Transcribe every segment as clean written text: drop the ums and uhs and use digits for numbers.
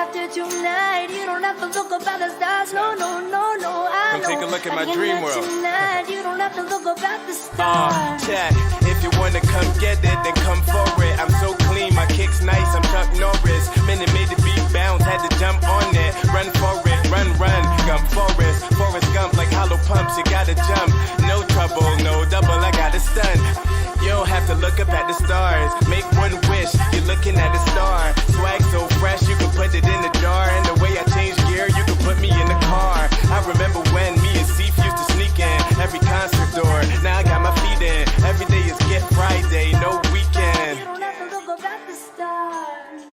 after tonight. You don't have to look up at the stars. No, no, no, no. I Come take a look at my dream world. Tonight. You don't have to look up at the stars. Chat. If you wanna come get it, then come for it. I'm so clean, my kick's nice. I'm Chuck Norris. Minute made the beat bounce, had to jump on it. Run for it, run. Gump Forrest Gump like hollow pumps. You gotta jump, no trouble, no double. I got a stunt. You don't have to look up at the stars. Make one wish, you're looking at a star. Swag so fresh, you can put it in the jar. And the way I change gear, you can put me in the car. I remember when me and Seif used to sneak in every concert door. Now I got my feet in. Every day is Get Friday, no weekend. You don't have to look up at the stars.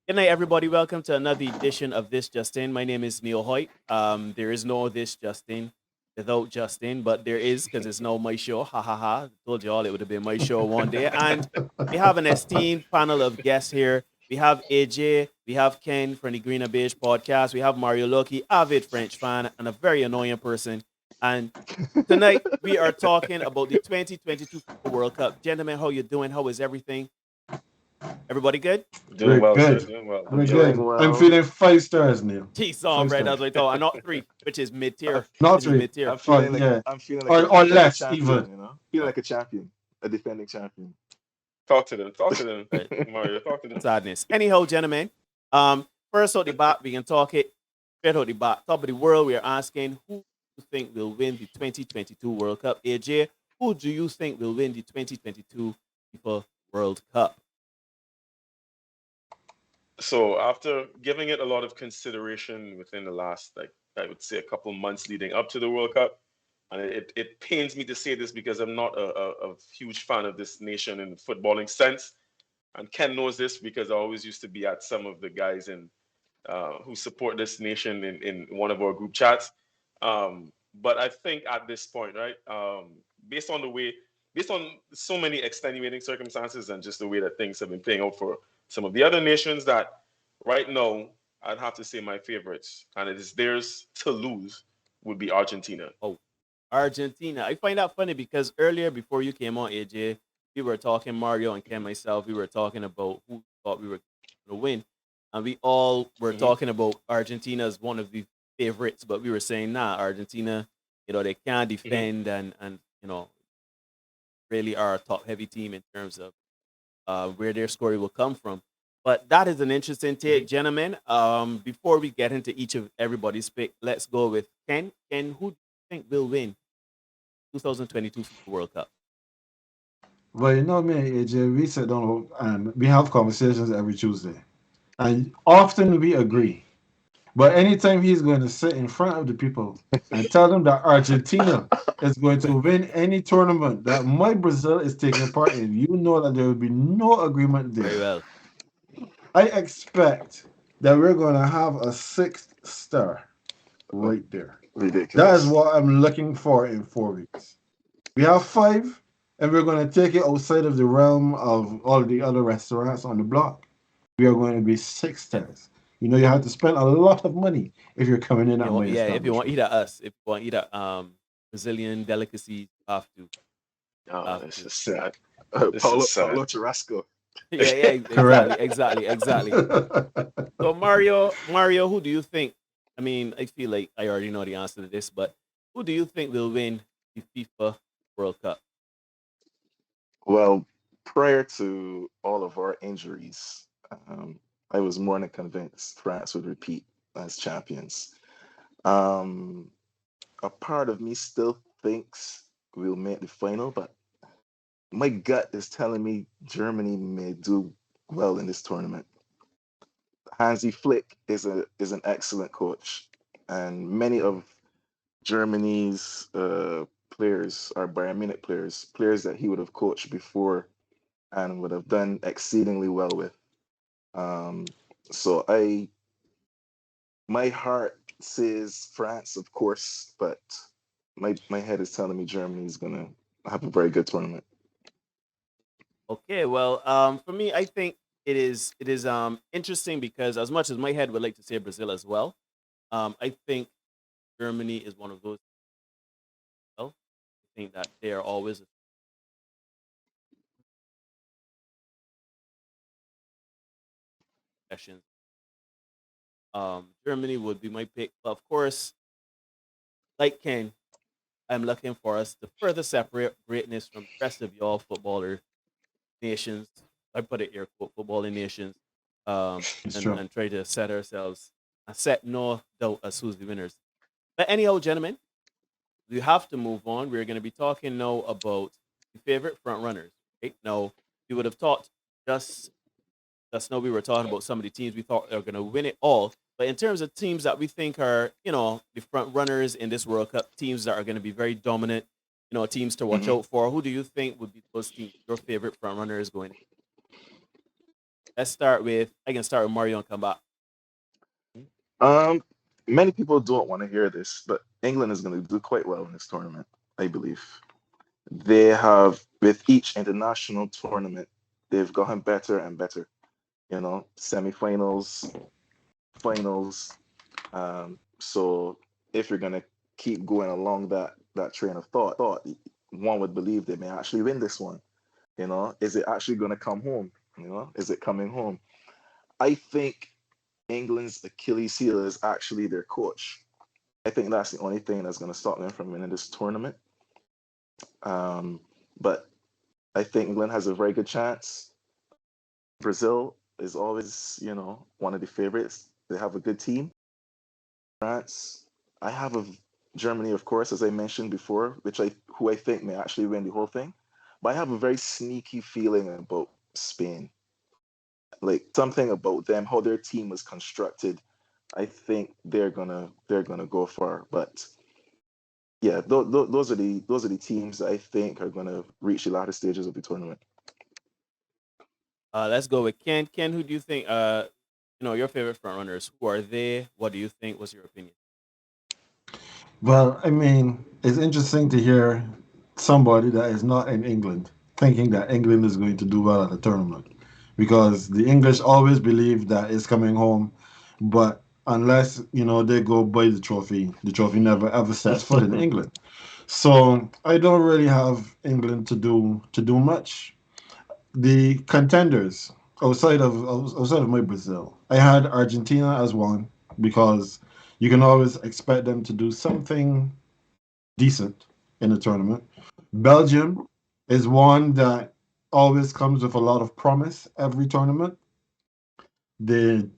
Good night, everybody. Welcome to another edition of This Justin. My name is Neil Hoyt. There is no This Justin without Justin, but there is because it's now my show. Ha ha ha. Told you all it would have been my show one day. And we have an esteemed panel of guests here. We have AJ, we have Ken from the Green and Beige podcast, we have Mario Loki, avid French fan, and a very annoying person. And tonight we are talking about the 2022 FIFA World Cup. Gentlemen, how you doing? How is everything? Everybody good? Doing well, good. sir. Doing well. We're good. I'm feeling 5 stars, Neil. Jeez, on red, that's what I thought. And not 3, which is mid-tier. Not Which is 3. mid-tier. I'm feeling like yeah. I'm feeling Or- like or a less, champion, even. you know, feeling like a champion, a defending champion. Talk to them, Right. Mario. Talk to them. Sadness. Anyhow, gentlemen, first out the bat, we can talk it. Straight out the bat, top of the world, we are asking who do you think will win the 2022 World Cup? AJ, who do you think will win the 2022 FIFA World Cup? So after giving it a lot of consideration within the last, like I would say, a couple months leading up to the World Cup, and it pains me to say this because I'm not a huge fan of this nation in the footballing sense, and Ken knows this because I always used to be at some of the guys in who support this nation in one of our group chats. But I think at this point, right, based on so many extenuating circumstances and just the way that things have been playing out for some of the other nations, that right now I'd have to say my favorites, and it is theirs to lose, would be Argentina. Argentina. I find that funny because earlier, before you came on, AJ, we were talking, Mario and Ken, myself, we were talking about who thought we were going to win. And we all were talking about Argentina as one of the favorites, but we were saying, nah, Argentina, they can't defend and really are a top-heavy team in terms of where their scoring will come from. But that is an interesting take, gentlemen. Before we get into each of everybody's pick, let's go with Ken. Ken, who do you think will win 2022 FIFA World Cup? Well, you know me and AJ, we sit down and we have conversations every Tuesday. And often we agree. But anytime he's going to sit in front of the people and tell them that Argentina is going to win any tournament that my Brazil is taking part in, you know that there will be no agreement there. Very well. I expect that we're going to have a 6th star right there. Ridiculous. That is what I'm looking for in 4 weeks. We have 5, and we're going to take it outside of the realm of all the other restaurants on the block. We are going to be 6 stars. You know, you have to spend a lot of money if you're coming in at my If you want establishment. either us, if you want either Brazilian delicacies, you have to. Oh, this is sad. This Paulo is sad. Churrasco. Yeah, Correct. exactly. So Mario, who do you think? I mean, I feel like I already know the answer to this, but who do you think will win the FIFA World Cup? Well, prior to all of our injuries, I was more than convinced France would repeat as champions. A part of me still thinks we'll make the final, but my gut is telling me Germany may do well in this tournament. Hansi Flick is an excellent coach, and many of Germany's players are Bayern Munich players that he would have coached before and would have done exceedingly well with. So my heart says France, of course, but my head is telling me Germany is gonna have a very good tournament. Okay, well, for me, I think it is interesting because as much as my head would like to say Brazil as well, I think Germany is one of those. Well, I think that they are always sessions Germany would be my pick. But of course, like Ken, I'm looking for us to further separate greatness from the rest of y'all footballer nations. I put it air quote footballing nations, It's and true. and try to set ourselves and set no doubt as who's the winners. But anyhow, gentlemen, we have to move on. We're going to be talking now about the favorite front runners. Right now, we would have thought just just now we were talking about some of the teams we thought are going to win it all. But in terms of teams that we think are, the front runners in this World Cup, teams that are going to be very dominant, teams to watch Hmm. out for, who do you think would be those teams, your favorite front runners going in? I can start with Mario and come back. Um, Many people don't want to hear this, but England is going to do quite well in this tournament, I believe. They have, with each international tournament, they've gotten better and better. Semifinals, finals. So if you're gonna keep going along that train of thought, one would believe they may actually win this one. Is it actually gonna come home? Is it coming home? I think England's Achilles heel is actually their coach. I think that's the only thing that's gonna stop them from winning this tournament. But I think England has a very good chance. Brazil is always, one of the favorites. They have a good team. France. I have Germany, of course, as I mentioned before, who I think may actually win the whole thing. But I have a very sneaky feeling about Spain. Like something about them, how their team was constructed. I think they're gonna go far. But yeah, those are the teams that I think are gonna reach the latter stages of the tournament. Let's go with Ken. Ken, who do you think? Your favorite front runners. Who are they? What do you think? What's your opinion? Well, I mean, it's interesting to hear somebody that is not in England thinking that England is going to do well at the tournament because the English always believe that it's coming home, but unless they go buy the trophy never ever sets foot in England. So I don't really have England to do much. The contenders outside of my Brazil, I had Argentina as one because you can always expect them to do something decent in the tournament. Belgium is one that always comes with a lot of promise every tournament. They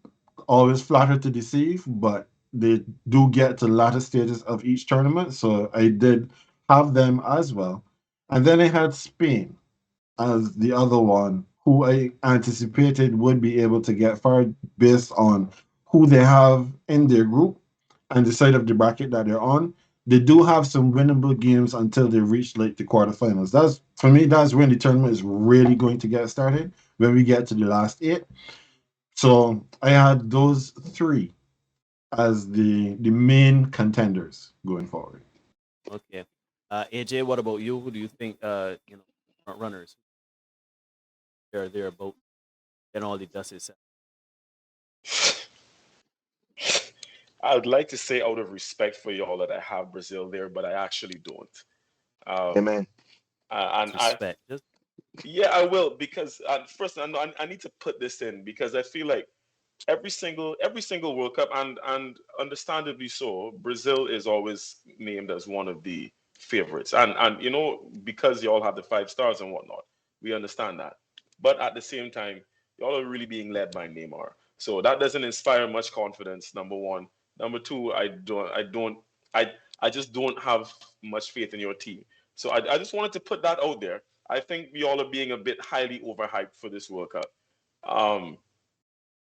always flatter to deceive, but they do get to the latter stages of each tournament. So I did have them as well. And then I had Spain as the other one who I anticipated would be able to get far based on who they have in their group and the side of the bracket that they're on. They do have some winnable games until they reach like the quarterfinals. That's for me, that's when the tournament is really going to get started, when we get to the last eight. So I had those three as the main contenders going forward. Okay. AJ, what about you? Who do you think? Front runners. They're about getting all the dust is set. I would like to say out of respect for y'all that I have Brazil there, but I actually don't. Um, Amen. and Just I, respect. Just yeah, I will because first I need to put this in because I feel like every single World Cup and understandably so, Brazil is always named as one of the favorites, and because y'all have the 5 stars and whatnot, we understand that. But at the same time, y'all are really being led by Neymar, so that doesn't inspire much confidence. Number one, number two, I I just don't have much faith in your team. So I just wanted to put that out there. I think we all are being a bit highly overhyped for this World Cup. Um,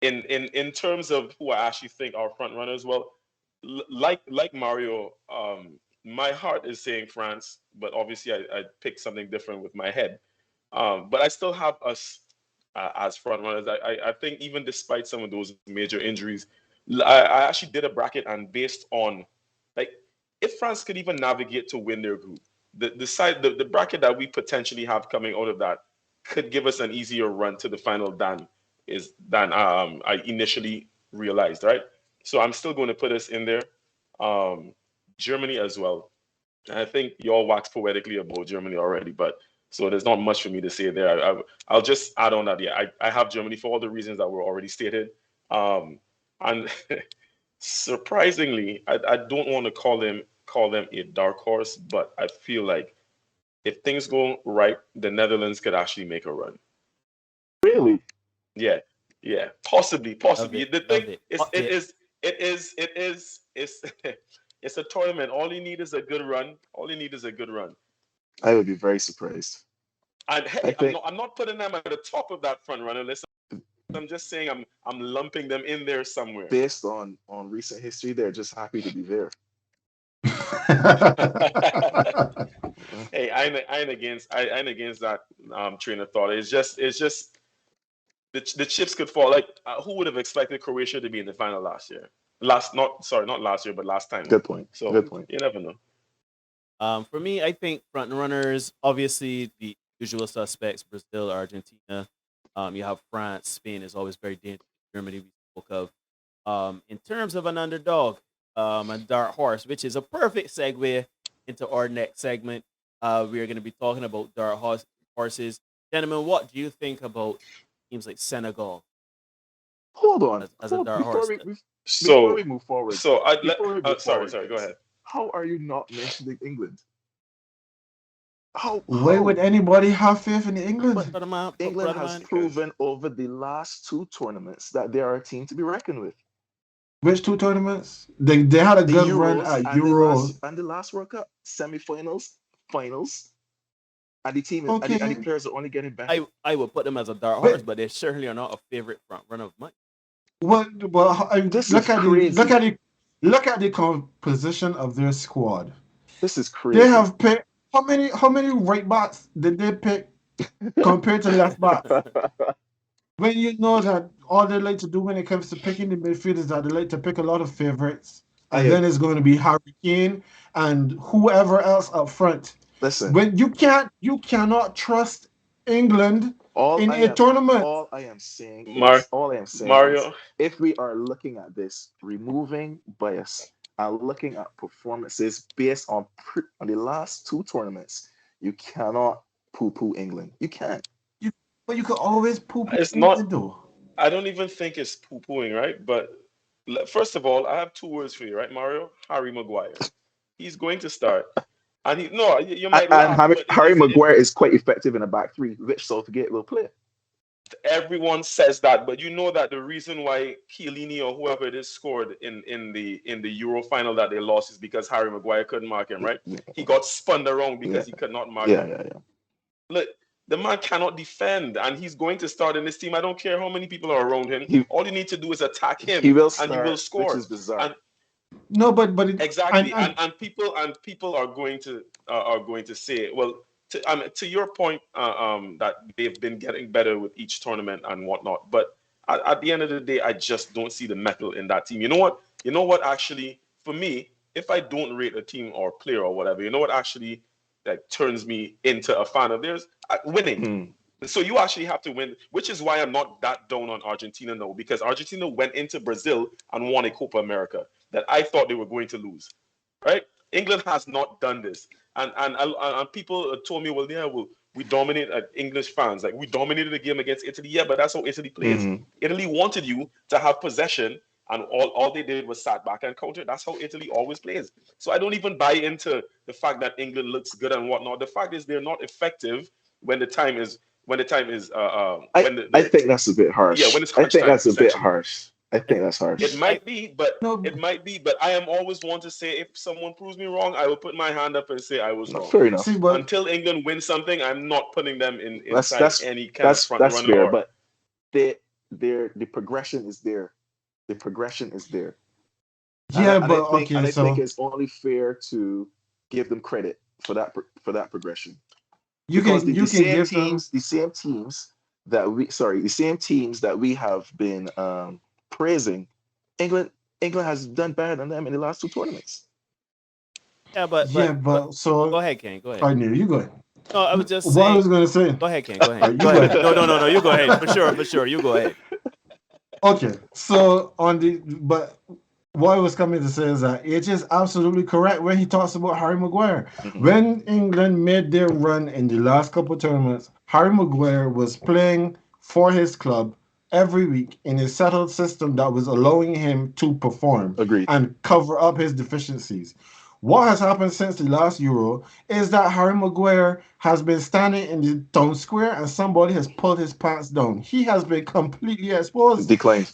in terms of who I actually think are front runners, well, like Mario, my heart is saying France, but obviously I picked something different with my head. But I still have us as front runners. I think even despite some of those major injuries, I actually did a bracket and based on like if France could even navigate to win their group, the bracket that we potentially have coming out of that could give us an easier run to the final than I initially realized, right? So I'm still going to put us in there. Um, Germany as well. I think you all waxed poetically about Germany already, but so there's not much for me to say there. I'll just add on that. Yeah, I have Germany for all the reasons that were already stated. And Surprisingly, I don't want to call them a dark horse, but I feel like if things go right, the Netherlands could actually make a run. Really? Yeah, yeah, possibly, Love possibly. it. The thing Love it. is, Hot take. it's it's a tournament. All you need is a good run. All you need is a good run. I would be very surprised. And I hey, think I'm not putting them at the top of that front runner list. I'm just saying I'm lumping them in there somewhere. based on recent history, they're just happy to be there. Hey, I ain't against that train of thought. It's just the chips could fall. Like who would have expected Croatia to be in the final last year? Not last year, but last time. Good point. So Good point. you never know. For me, I think front runners, obviously the usual suspects: Brazil, Argentina. You have France, Spain is always very dangerous. Germany, we spoke of. In terms of an underdog, a dark horse, which is a perfect segue into our next segment. We are going to be talking about horses. Gentlemen, what do you think about teams like Senegal Hold on. as a dark Before horse? before we So move forward, so I'd let. before we move Sorry, forward, go guys, ahead. how are you not mentioning England? How Why how? would anybody have faith in England? Put them on, put England them has on. Because proven over the last two tournaments that they are a team to be reckoned with. Which two tournaments? They had a The good run Euros at and Euro. the last World Cup semi-finals, finals, and the team and the Okay. players are only getting better. I would put them as a dark horse, Wait, but they certainly are not a favorite front runner of mine. what? Well, This is look at crazy. look at the composition of their squad. This is They crazy. have picked how many right backs did they pick compared to left backs? When you know that all they like to do when it comes to picking the midfield is that they like to pick a lot of favorites, I and then it's going to be Harry Kane and whoever else up front. listen. When you cannot trust England All in I a am tournament. all I am saying Mar is all I am saying is Mario, if we are looking at this, removing bias and looking at performances based on the last two tournaments, you cannot poo-poo England. You can't. You, but you could always poo-poo it's not. England though. I don't even think it's poo pooing, right? But first of all, I have two words for you, right, Mario? Harry Maguire. He's going to start, and he no, you might And laugh, but Harry if Maguire is quite effective in a back three, which Southgate will play. everyone says that, but you know that the reason why Chiellini or whoever it is scored in the Euro final that they lost is because Harry Maguire couldn't mark him, right? Yeah, He got spun around yeah, because he could not mark yeah, him. yeah. Look, the man cannot defend, and he's going to start in this team. I don't care how many people are around him. He All you need to do is attack he him, will and you will start, which score. is bizarre. And No, but it, exactly, and and people are going to say, well, to your point, that they've been getting better with each tournament and whatnot. But at the end of the day, I just don't see the metal in that team. You know what? You know what? Actually, for me, if I don't rate a team or player or whatever, you know what actually like turns me into a fan of theirs? Winning. Hmm. So you actually have to win, which is why I'm not that down on Argentina now, because Argentina went into Brazil and won a Copa America that I thought they were going to lose. Right? England has not done this, and people told me, well, yeah, well, we dominate English fans, like we dominated the game against Italy. Yeah, but that's how Italy plays. Mhm. Italy wanted you to have possession, and all they did was sat back and counter. That's how Italy always plays. So I don't even buy into the fact that England looks good and whatnot. The fact is they're not effective when the time is when I think that's a bit harsh. yeah, when it's I crunch think time that's a bit essentially. harsh. I think that's harsh. It might be, but no, I am always one to say if someone proves me wrong, I will put my hand up and say I was No, wrong. fair see, enough. but Until England wins something, I'm not putting them in That's inside any kind of front that's runner fair, or but the progression is there. The progression is there. yeah, but okay, I think so it's only fair to give them credit for that progression. you Because can you can give them. the same teams that we have been praising, England has done better than them in the last two tournaments. Yeah, Yeah, but but so go ahead, Ken. Go ahead. Pioneer, you go ahead. No, I was just What I saying. was gonna say. Go ahead, Ken. Go ahead. You Go go ahead. ahead. No. You go ahead. For sure. You go ahead. Okay, so but what I was coming to say is that it is absolutely correct when he talks about Harry Maguire. Mhm. When England made their run in the last couple of tournaments, Harry Maguire was playing for his club every week in a settled system that was allowing him to perform Agreed. and cover up his deficiencies. What has happened since the last Euro is that Harry Maguire has been standing in the town square and somebody has pulled his pants down. He has been completely exposed. Declined.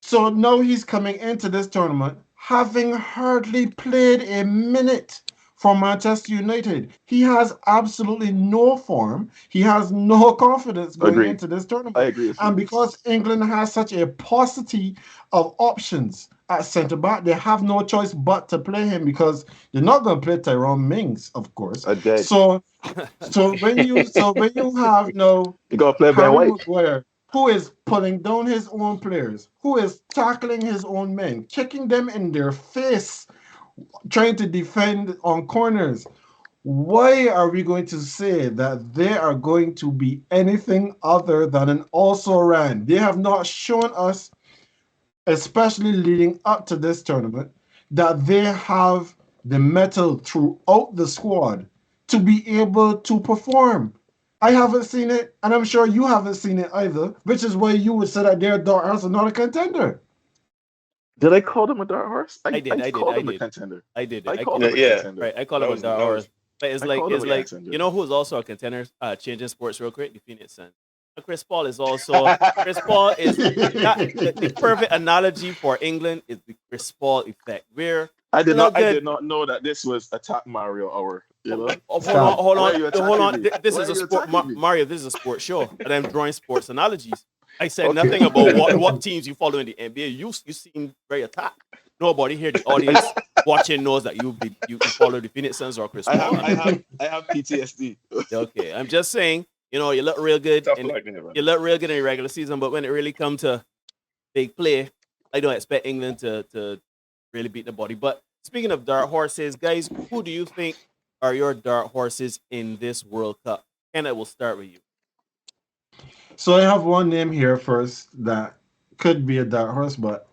So now he's coming into this tournament having hardly played a minute for Manchester United. He has absolutely no form. He has no confidence going Agreed. into this I tournament. agree with And you. because England has such a paucity of options at centre back, they have no choice but to play him because they're not going to play Tyrone Mings, of course. I did. So when you have no You gotta play Ben Harry White. Maguire, who is pulling down his own players, who is tackling his own men, kicking them in their face, trying to defend on corners. Why are we going to say that they are going to be anything other than an also ran? They have not shown us, especially leading up to this tournament, that they have the metal throughout the squad to be able to perform. I haven't seen it, and I'm sure you haven't seen it either, which is why you would say that their Dark Horse are not a contender. Did I call them a dark horse? I did, I did, called I them a did. contender. I did I it. I called called them it. a Yeah, contender. Right, I call that him a was dark that horse. was But it's I like called it's him a like contender. you know who's also a contender? Changing sports real quick. The Phoenix Suns. Chris Paul is also Chris Paul is that the perfect analogy for England is the Chris Paul effect. We're still I good. did not know that this was attack Mario hour. You know? Hold on, Stop. hold Why on, are you hold attacking on. me? This Why is are a you sport, attacking me? Mario. This is a sports show, and I'm drawing sports analogies. I said Okay. nothing about what teams you follow in the NBA. You seem very attacked. Nobody here, the audience watching knows that you follow the Phoenix Suns or Chris I Paul. have I have I have PTSD. Okay, I'm just saying. You look real good, tough and luck in it, man. you look real good in the regular season, but when it really comes to big play, I don't expect England to really beat the body. But speaking of dark horses, guys, who do you think are your dark horses in this World Cup? And I will start with you. So I have one name here first that could be a dark horse, but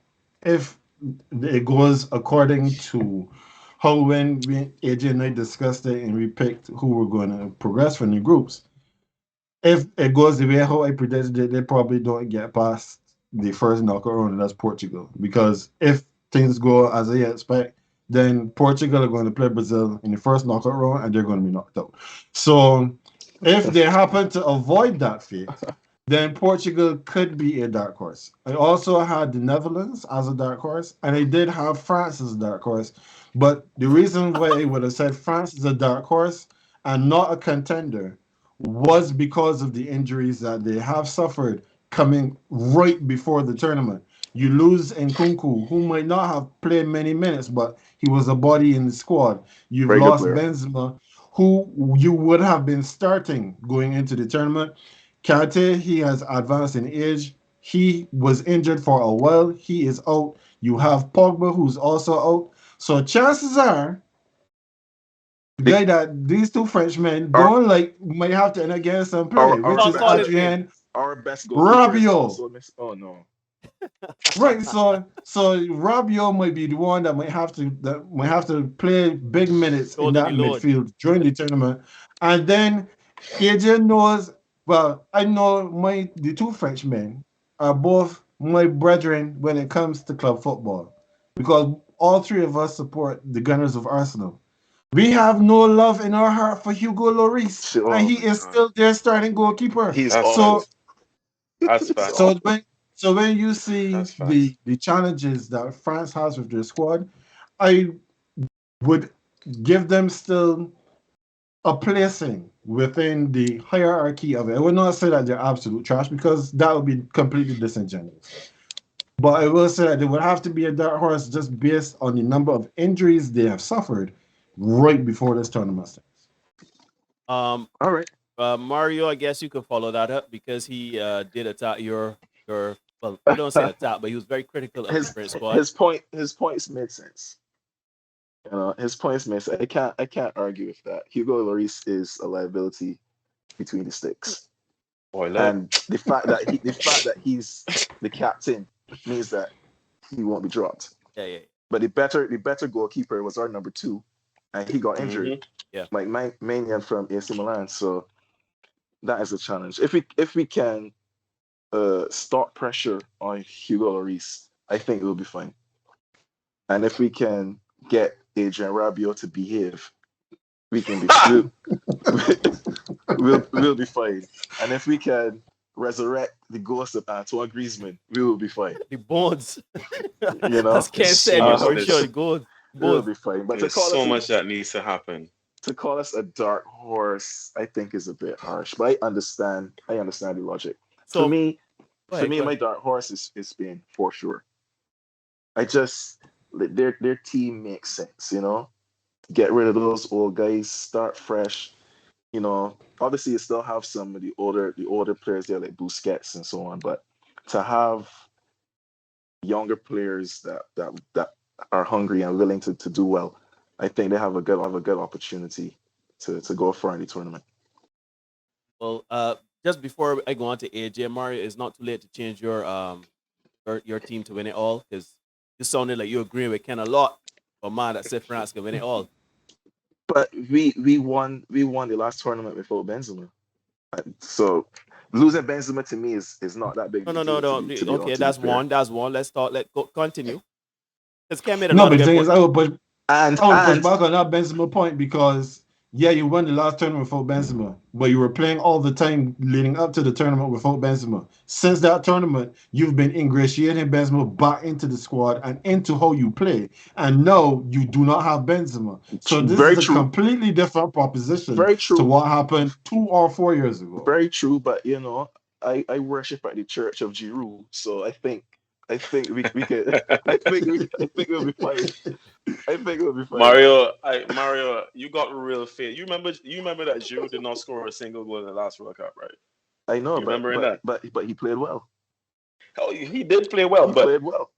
if it goes according to how when we AJ and I discussed it and we picked who were going to progress from the groups, if it goes the way how I predicted it, they probably don't get past the first knockout round, and that's Portugal. Because if things go as I expect, then Portugal are going to play Brazil in the first knockout round and they're going to be knocked out. So if they happen to avoid that fate, then Portugal could be a dark horse. I also had the Netherlands as a dark horse, and I did have France as a dark horse. But the reason why I would have said France is a dark horse and not a contender was because of the injuries that they have suffered coming right before the tournament. You lose Nkunku, who might not have played many minutes, but he was a body in the squad. You've Very good lost player. Benzema, who you would have been starting going into the tournament. Kante, he has advanced in age. He was injured for a while. He is out. You have Pogba, who's also out. So chances are the The, guy that these two Frenchmen our don't like might have to end against and play, which Call, is call his name. our best goalkeeper is Rabiot. also miss. Oh no. Right, so Rabiot might be the one that might have to play big minutes in Shoulder the that load. midfield during the tournament, and then AJ knows. Well, I know the two Frenchmen are both my brethren when it comes to club football, because all three of us support the Gunners of Arsenal. We have no love in our heart for Hugo Lloris, and Oh he my is god. still their starting goalkeeper. He's That's So awful. facts. That's He's facts. so awful. when you see That's the facts. the challenges that France has with their squad, I would give them still a placing within the hierarchy of it. I would not say that they're absolute trash because that would be completely disingenuous. But I will say that they would have to be a dark horse just based on the number of injuries they have suffered right before this tournament starts. Um, All right. Mario, I guess you could follow that up because he did attack your. Well, I don't say attack, but he was very critical of the his French squad. his points made sense. His points made sense. I can't argue with that. Hugo Lloris is a liability between the sticks, Boy, look. and the fact that he's the captain means that he won't be dropped. Yeah, yeah, But the better goalkeeper was our number two, and he got injured, Mm-hmm. yeah. like Manian from AC Milan. So that is a challenge. If we can start pressure on Hugo Lloris, I think it will be fine. And if we can get Adrian Rabiot to behave, we can be we'll be fine. And if we can resurrect the ghost of Antoine Griezmann, we will be fine. The bones. You know, As Ken There's said, so for much, sure, the goals. we will Bones. be fine. But there's so much that needs to happen. to call us a dark horse, I think is a bit harsh. But I understand. I understand the logic. So, For me, go ahead, go my ahead. dark horse is Spain for sure. I just their team makes sense. You know, get rid of those old guys, start fresh. You know, obviously you still have some of the older players there like Busquets and so on, but to have younger players that are hungry and willing to do well, I think they have a good opportunity to go far in the tournament. Well, just before I go on to AJ, Mario, it's not too late to change your team to win it all because you sounded like you agree with Ken a lot. But man, that said France can win it all. But we won the last tournament without Benzema. So losing Benzema to me is not that big No, of a no, no, deal no. to be Okay, to be that's fair. one. That's one. Let's talk. Let's go continue. Because Ken made a No, lot but of the good thing is, points. And I would push and back on that Benzema point because yeah, you won the last tournament without Benzema, but you were playing all the time leading up to the tournament without Benzema. Since that tournament, you've been ingratiating Benzema back into the squad and into how you play, and now you do not have Benzema. So this very is a true, completely different proposition very to true, what happened 2 or 4 years ago. very true. But you know, I worship at the Church of Giroud, so I think we could I think we'll be fine. I think we'll be fine. Mario, you got real faith. You remember that Giroud did not score a single goal in the last World Cup, right? I know, You remember in that? but he played well. Hell, he did play well, He but played well.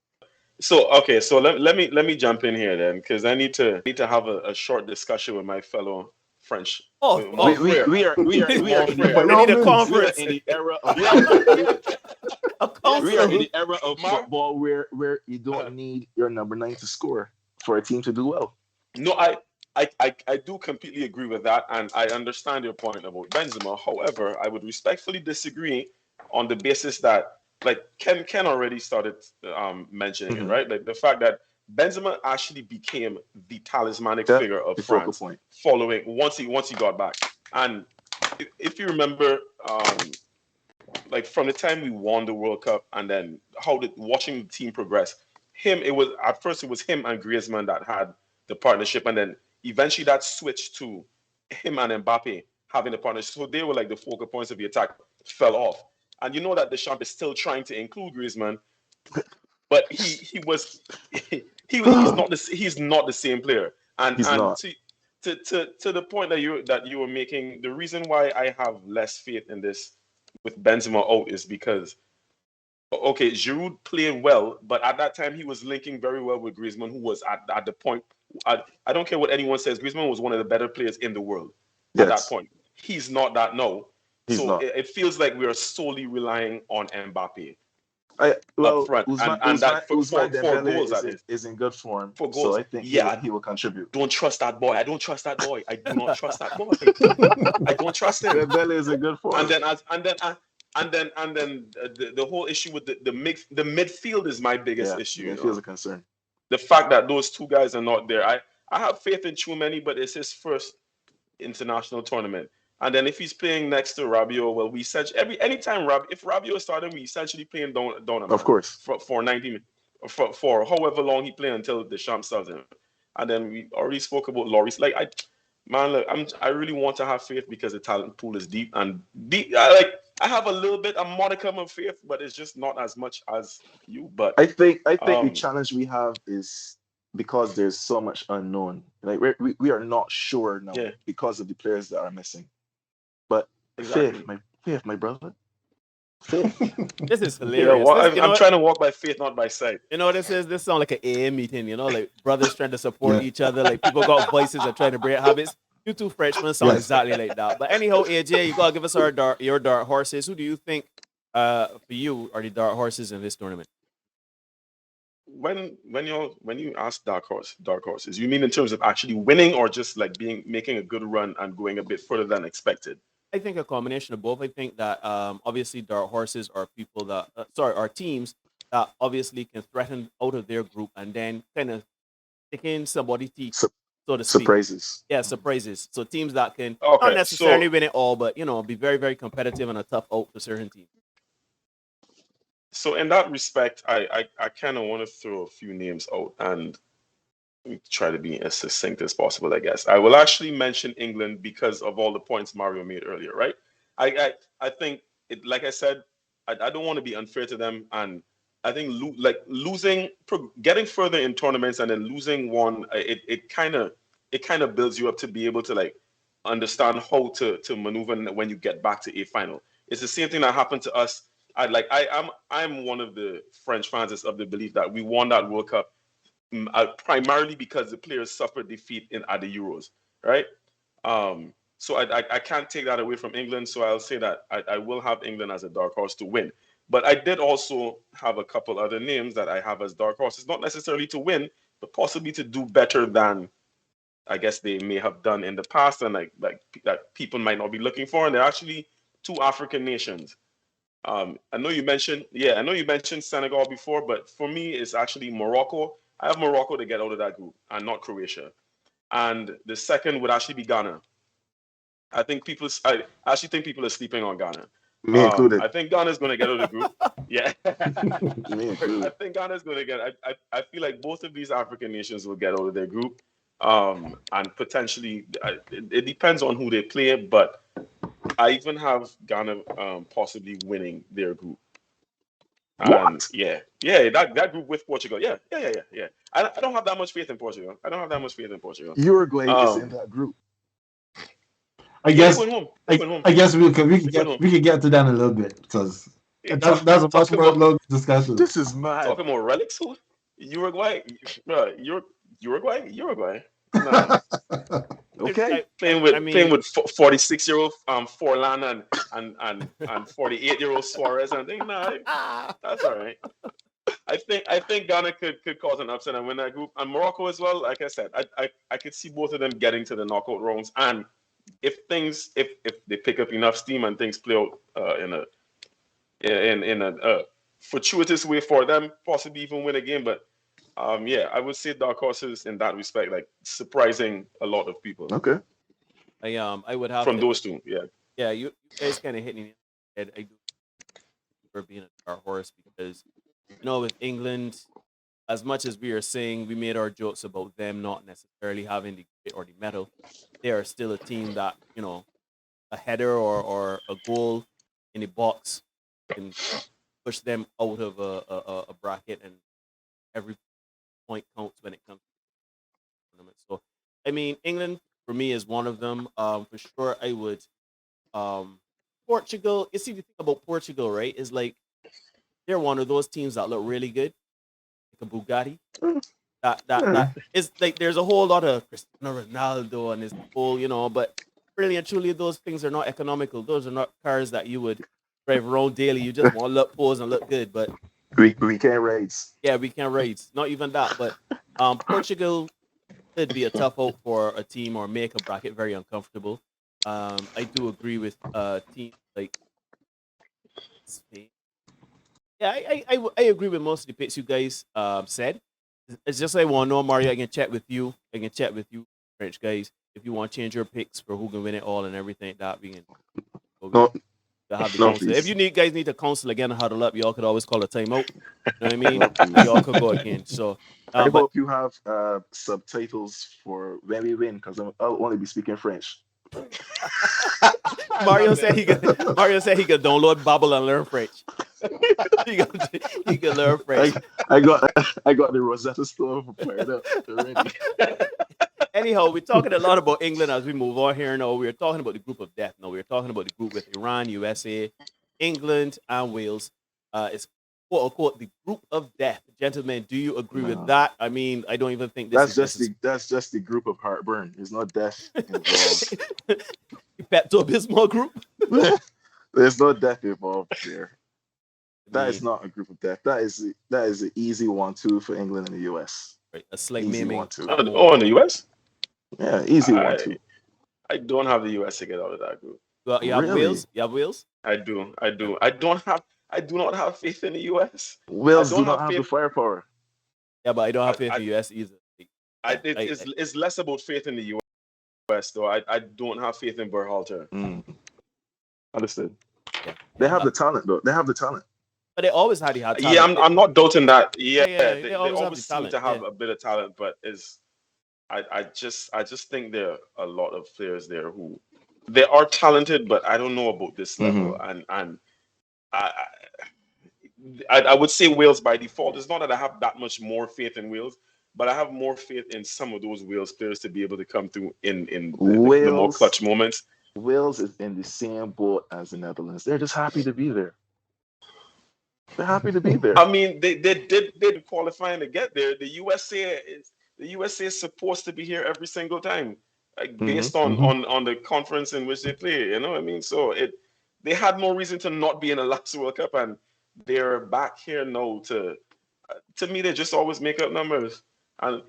so okay, so let me jump in here then, because I need to have a short discussion with my fellow French. Oh, Mon oh. frere. We are Mon in frere. By We all need a means. we are conference. in the era of A we are in council. the era of Mar- football where you don't need your number 9 to score for a team to do well. No, I do completely agree with that, and I understand your point about Benzema. However, I would respectfully disagree on the basis that, like Ken already started mentioning it, Mhm. right? Like the fact that Benzema actually became the talismanic Yeah, figure of the focal France point. following once he got back. And if you remember, like from the time we won the World Cup and then watching the team progress, it was at first it was him and Griezmann that had the partnership, and then eventually that switched to him and Mbappe having the partnership. So they were like the focal points of the attack, fell off. And you know that Deschamps is still trying to include Griezmann, but he's not the same player. And He's not. to the point that you were making, the reason why I have less faith in this with Benzema out is because okay, Giroud played well, but at that time he was linking very well with Griezmann, who was at the point. I don't care what anyone says. Griezmann was one of the better players in the world at that Yes, point. He's not that now. he's So not. it feels like we are solely relying on Mbappe up Well, front, and that Usman for Dembele goals at least. is in good form, For so goals, I think yeah. he will contribute. Don't trust that boy. I don't trust that boy. I do not trust that boy. I don't trust him. Dembele is in good form. And then the whole issue with the midfield is my biggest Yeah, issue. it feels a concern. The fact that those two guys are not there. I have faith in Tchouameni, but it's his first international tournament. And then if he's playing next to Rabiot, well, we essentially anytime if Rabiot is starting, we essentially playing Donovan Of course. for 90 minutes, for however long he played until Deschamps starts him. And then we already spoke about Lloris. Like look, I really want to have faith because the talent pool is deep and deep. I have a modicum of faith, but it's just not as much as you. But I think the challenge we have is because there's so much unknown. Like we are not sure now Yeah. because of the players that are missing. But Exactly. faith, my brother. Faith. This is Yeah, hilarious. well, This, you know I'm what? trying to walk by faith, not by sight. You know what this is? This sounds like an AA meeting, you know, like brothers trying to support Yeah. each other, like people got voices and trying to break habits. You two freshmen sound Yes. exactly like that. But anyhow, AJ, you gotta give us your dark horses. Who do you think for you are the dark horses in this tournament? When you ask dark horses, you mean in terms of actually winning or just like making a good run and going a bit further than expected? I think a combination of both. I think that obviously dark horses are people that are teams that obviously can threaten out of their group and then kind of take in somebody's teeth, Su- so to speak. surprises. Yeah, surprises. So teams that can not Okay, necessarily win it all, but be very, very competitive and a tough out for certain teams. so in that respect, I kind of want to throw a few names out and try to be as succinct as possible, I guess. I will actually mention England because of all the points Mario made earlier, right? I think it, like I said, I don't want to be unfair to them, and I think getting further in tournaments and then losing one, it kind of builds you up to be able to like understand how to maneuver when you get back to a final. It's the same thing that happened to us. I'm one of the French fans that's of the belief that we won that World Cup primarily because the players suffered defeat at the Euros, right? So I can't take that away from England. So I'll say that I will have England as a dark horse to win. But I did also have a couple other names that I have as dark horses, not necessarily to win, but possibly to do better than I guess they may have done in the past, and like that people might not be looking for. And they're actually two African nations. I know you mentioned Senegal before, but for me, it's actually Morocco. I have Morocco to get out of that group, and not Croatia. And the second would actually be Ghana. I actually think people are sleeping on Ghana. Me included. I think Ghana's going to get out of the group. Yeah, Me included. I think Ghana's going to get. I feel like both of these African nations will get out of their group, and potentially it depends on who they play, but I even have Ghana possibly winning their group. What? Yeah, that group with Portugal. Yeah. I don't have that much faith in Portugal. Uruguay is Um, in that group. I guess Going home. I guess we could get to that in a little bit because that's a much more long discussion. This is mad. Talking about relics. Who? Uruguay. Uruguay. Nah. Okay. Playing with 46-year-old Forlan and 48-year-old Suarez, and I think that's all right. I think Ghana could cause an upset and win that group, and Morocco as well. Like I said, I could see both of them getting to the knockout rounds, and if they pick up enough steam and things play out in a fortuitous way for them, possibly even win a game. But I would say dark horses in that respect, like surprising a lot of people. Okay. I would have From to, those two, yeah. yeah, you guys kind of hit me in the head. I do for being a dark horse because with England, as much as we are saying we made our jokes about them not necessarily having the grit or the metal, they are still a team that a header or a goal in the box can push them out of a bracket, and every point counts when it comes to the tournament. So, I mean, England for me is one of them. For sure, I would. Portugal. You see, if you think about Portugal, right? Is like they're one of those teams that look really good, like a Bugatti. That is like there's a whole lot of Cristiano Ronaldo and his whole, but really and truly those things are not economical. Those are not cars that you would drive around daily. You just want to look pose and look good. But We can't raise. yeah, we can raise. Not even that. But Portugal could be a tough out for a team or make a bracket very uncomfortable. I do agree with teams like Spain. Yeah, I agree with most of the picks you guys said. It's just I want to know, Mario. I can chat with you. French guys. If you want to change your picks for who can win it all and everything, that we can. No, Have the no, council. please. If you guys need to counsel again and huddle up, y'all could always call a timeout. You know what I mean? please. Y'all could go again. So, I but hope you have subtitles for when we win, because I'll only be speaking French. Mario said he could download Babbel and learn French. he could learn French. I got the Rosetta Stone fired up already. Anyhow, we're talking a lot about England as we move on here. Now we're talking about the group of death. Now we're talking about the group with Iran, USA, England, and Wales. It's quote unquote the group of death. Gentlemen, do you agree with that? I mean, I don't even think That's just the group of heartburn. There's no death involved. Pepto Bismol group. There's no death involved there. That is not a group of death. That is an easy 1-2 for England and the US. Right, a slight Easy naming. 1-2. Oh, in the US? Yeah, easy 1-2. I don't have the US to get out of that group. Well, you have Really? Wales. You have Wales. I do. I Yeah. do. I do not have faith in the US. I Wales do don't not have have the faith. firepower. Yeah, but I don't have faith I, in US either. Yeah, it's less about faith in the US though. I don't have faith in Berhalter. Mm, understood. yeah, They yeah. have the talent, though. They have the talent. But they always had Yeah, talent. I'm not doubting that. Yeah, They they always have the always seem talent. to Yeah. have a bit of talent, but I just think there are a lot of players there who they are talented, but I don't know about this level. And I, I would say Wales by default. It's not that I have that much more faith in Wales, but I have more faith in some of those Wales players to be able to come through in the more Wales, clutch moments. Wales is in the same boat as the Netherlands. They're just happy to be there. They're happy to be there. I mean, they did qualifying to get there. The USA is supposed to be here every single time, like based on the conference in which they play. You know what I mean? So they had no reason to not be in the last World Cup, and they're back here now. To me, they just always make up numbers. And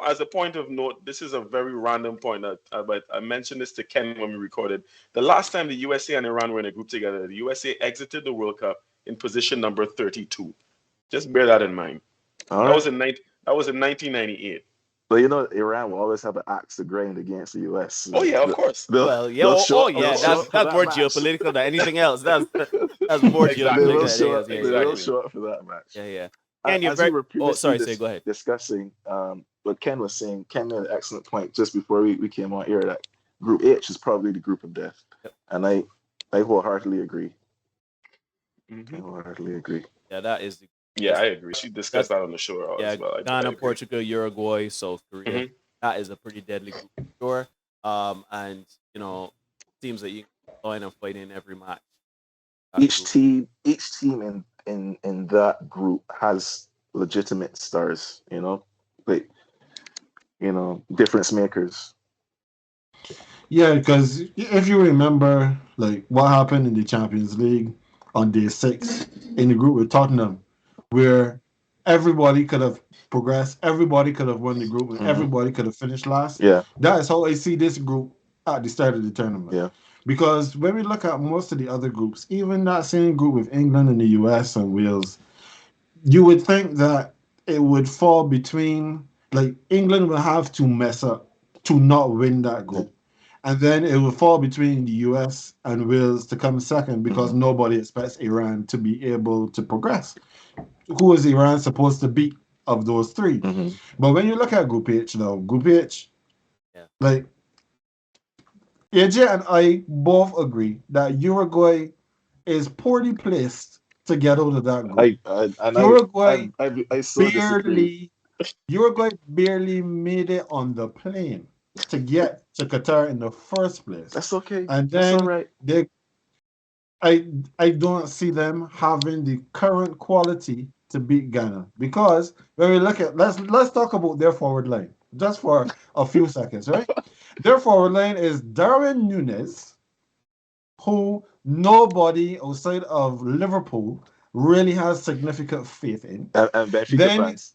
as a point of note, this is a very random point. But I mentioned this to Ken when we recorded. The last time the USA and Iran were in a group together, the USA exited the World Cup in position number 32. Just bear that in mind. That was in 1998. But you know, Iran will always have an axe to grind against the US. Oh yeah, of course. Well, yeah. That's more geopolitical than anything else. That's more geopolitical. They will show up for that match. Yeah. And you're as we were previously go ahead. discussing what Ken was saying, Ken made an excellent point just before we came on here that Group H is probably the group of death. Yep. And I wholeheartedly agree. Mm-hmm. I wholeheartedly agree. Yeah, that is. Yeah, I agree. She discussed that on the show as well. Ghana, Portugal, Uruguay, South Korea. Mm-hmm. That is a pretty deadly group for sure. And you know, seems that you can join and fight in every match. Each team in that group has legitimate stars, difference makers. Yeah, because if you remember, like what happened in the Champions League on day 6 in the group with Tottenham, where everybody could have progressed, everybody could have won the group, and everybody could have finished last. Yeah, that is how I see this group at the start of the tournament. Yeah, because when we look at most of the other groups, even that same group with England and the US and Wales, you would think that it would fall between, like England will have to mess up to not win that group. And then it will fall between the US and Wales to come second because nobody expects Iran to be able to progress. Who is Iran supposed to beat of those three? But when you look at Group H now, Group H, like AJ and I both agree that Uruguay is poorly placed to get out of that group. Uruguay barely made it on the plane to get to Qatar in the first place. That's okay. And then all right. I don't see them having the current quality to beat Ghana, because when we look at let's talk about their forward line just for a few seconds, right? Their forward line is Darwin Núñez, who nobody outside of Liverpool really has significant faith in. And Benfica fans.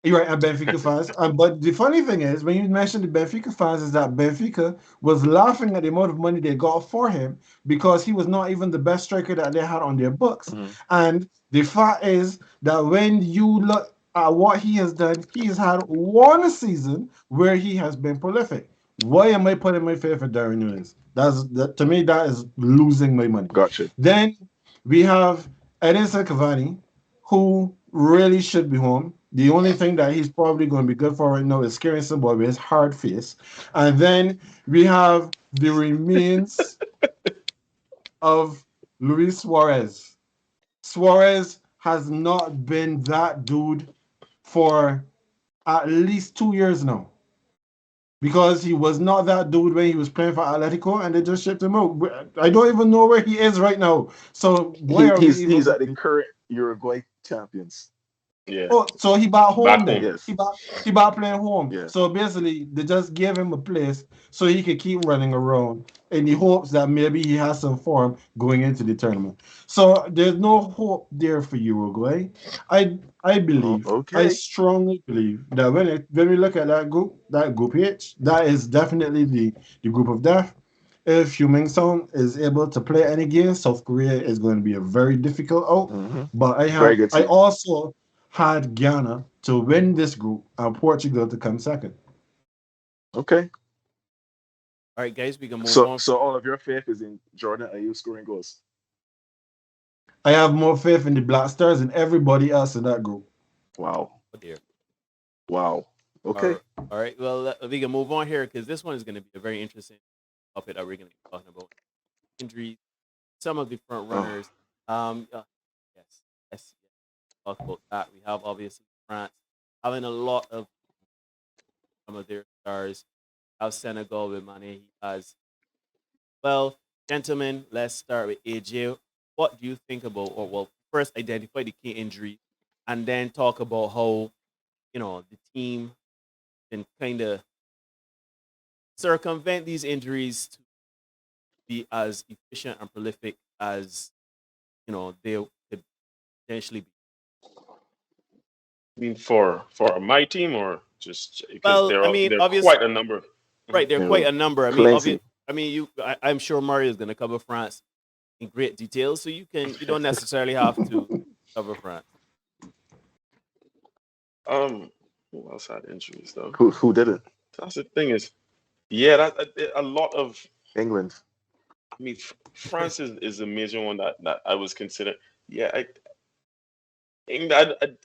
You're right, and Benfica fans. But the funny thing is, when you mention the Benfica fans, is that Benfica was laughing at the amount of money they got for him because he was not even the best striker that they had on their books. And the fact is that when you look at what he has done, he has had one season where he has been prolific. Why am I putting my faith in Darwin Núñez? To me, that is losing my money. Gotcha. Then we have Edinson Cavani, who really should be home. The only thing that he's probably going to be good for right now is scaring somebody with his hard face. And then we have the remains of Luis Suarez. Suarez has not been that dude for at least 2 years now, because he was not that dude when he was playing for Atletico, and they just shipped him out. I don't even know where he is right now. So he's at the current Uruguay champions. Yeah. Oh, so he back home then. Yes. He back playing home. Yeah. So basically, they just gave him a place so he could keep running around in the hopes that maybe he has some form going into the tournament. So there's no hope there for Uruguay. I believe, I strongly believe that when we look at that group H, that is definitely the group of death. if Heung-min Son is able to play any game, South Korea is going to be a very difficult out. But Very good I team. also had Ghana to win this group and Portugal to come second. Okay. All right, guys, we can move So on. so all of your faith is in Jordan Ayew scoring goals. I have more faith in the Black Stars than everybody else in that group. Wow. Oh dear. Wow. Okay. All right. Well, we can move on here because this one is going to be a very interesting topic that we're going to be talking about injuries. Some of the front Oh, runners. Yes, yes. Talk about that. We have obviously France having a lot of some of their stars. We have Senegal with Mane. He has. Well, gentlemen, let's start with AJ. What do you think about, or well, first identify the key injuries, and then talk about how the team can kind of circumvent these injuries to be as efficient and prolific as they could potentially be. I mean, for my team or just because Well, I mean, there are obviously, quite a number. right? Mhm. There are you quite know, a number. I mean, plenty. I'm sure Mario is going to cover France in great detail, so you don't necessarily have to cover France. Who else had injuries though? Who did it? That's the thing is, yeah, that a lot of. England. I mean, France is a major one that I was considering. Yeah, in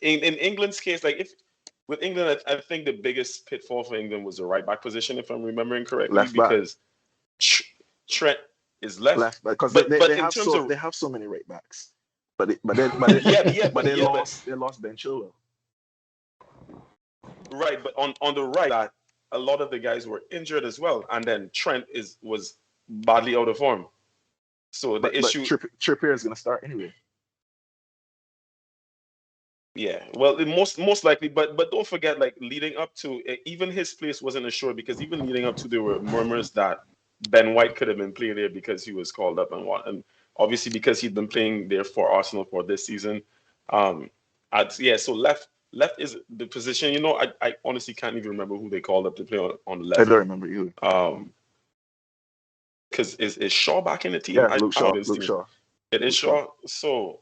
England's case, like if with England, I think the biggest pitfall for England was the right back position, if I'm remembering correctly, Left back. because Tr- Trent is left. Left back. Because But they in have terms of so many right backs. But they yeah, but lost Ben Chilwell. right, but on the right, that a lot of the guys were injured as well, and then Trent was badly out of form. So the But issue, Trippier is gonna start anyway. yeah, well, most likely, but don't forget, like leading up to even his place wasn't assured because even leading up to there were murmurs that Ben White could have been playing there because he was called up and obviously because he'd been playing there for Arsenal for this season. Um, yeah, so left is the position. I honestly can't even remember who they called up to play on the I left. don't remember you. Because is Shaw back in the team? Yeah, Luke I don't Shaw. know his Luke team. Shaw. It is Luke Shaw. Shaw. So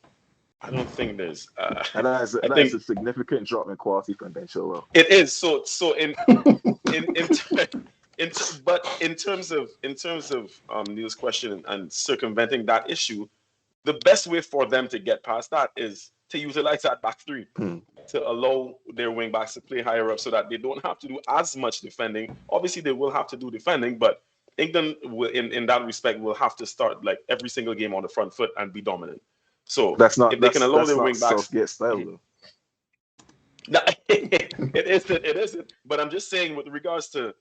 I don't think there's. And I that is think a significant drop in quality from Ben Chilwell. it is. So in but in terms of Neil's question and circumventing that issue, the best way for them to get past that is to utilize that back three Hmm. to allow their wing backs to play higher up so that they don't have to do as much defending. Obviously, they will have to do defending, but England will, in that respect, will have to start like every single game on the front foot and be dominant. So if they can allow That's their not wing backs, Southgate style though. no, it isn't. It isn't. But I'm just saying, with regards to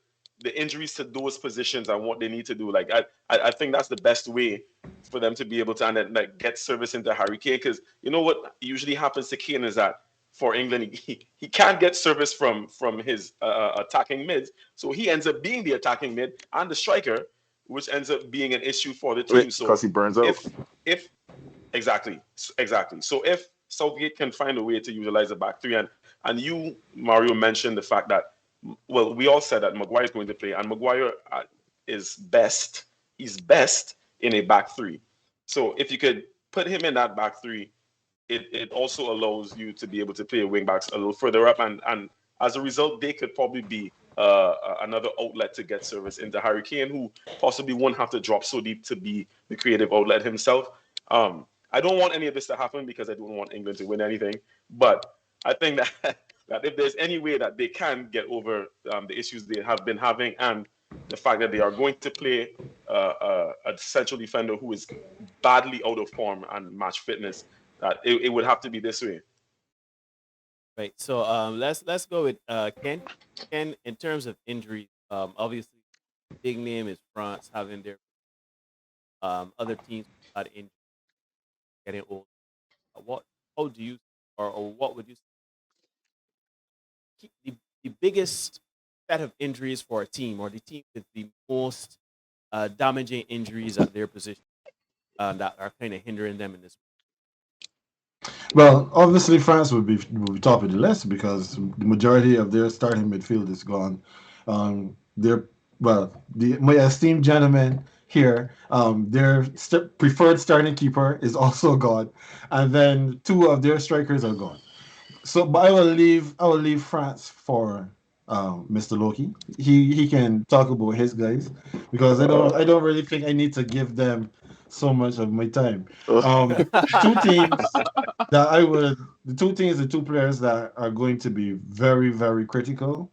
the injuries to those positions and what they need to do, like I think that's the best way for them to be able to and then, like get service into Harry Kane. Because you know what usually happens to Kane is that for England he can't get service from his attacking mids, so he ends up being the attacking mid and the striker, which ends up being an issue for the team. Because So he burns out. if exactly. So if Southgate can find a way to utilize the back three, and you, Mario, mentioned the fact that, well, we all said that Maguire is going to play, and Maguire is best. He's best in a back three. So if you could put him in that back three, it also allows you to be able to play wing backs a little further up, and as a result, they could probably be another outlet to get service into Harry Kane, who possibly won't have to drop so deep to be the creative outlet himself. I don't want any of this to happen because I don't want England to win anything, but I think that that if there's any way that they can get over the issues they have been having and the fact that they are going to play a central defender who is badly out of form and match fitness, that it would have to be this way. Right. So let's go with Ken. Ken, in terms of injuries, obviously big name is France having their other teams got injured, getting old. What how do you or what would you say the biggest set of injuries for a team or the team with the most damaging injuries at their position that are kind of hindering them in this? Well, obviously France would be top of the list because the majority of their starting midfield is gone. They're well, my esteemed gentleman here. Their preferred starting keeper is also gone, and then two of their strikers are gone. So, but I will leave France for Mr. Loki. He can talk about his guys because I don't really think I need to give them so much of my time. Um, two teams that I would the two players that are going to be very, very critical.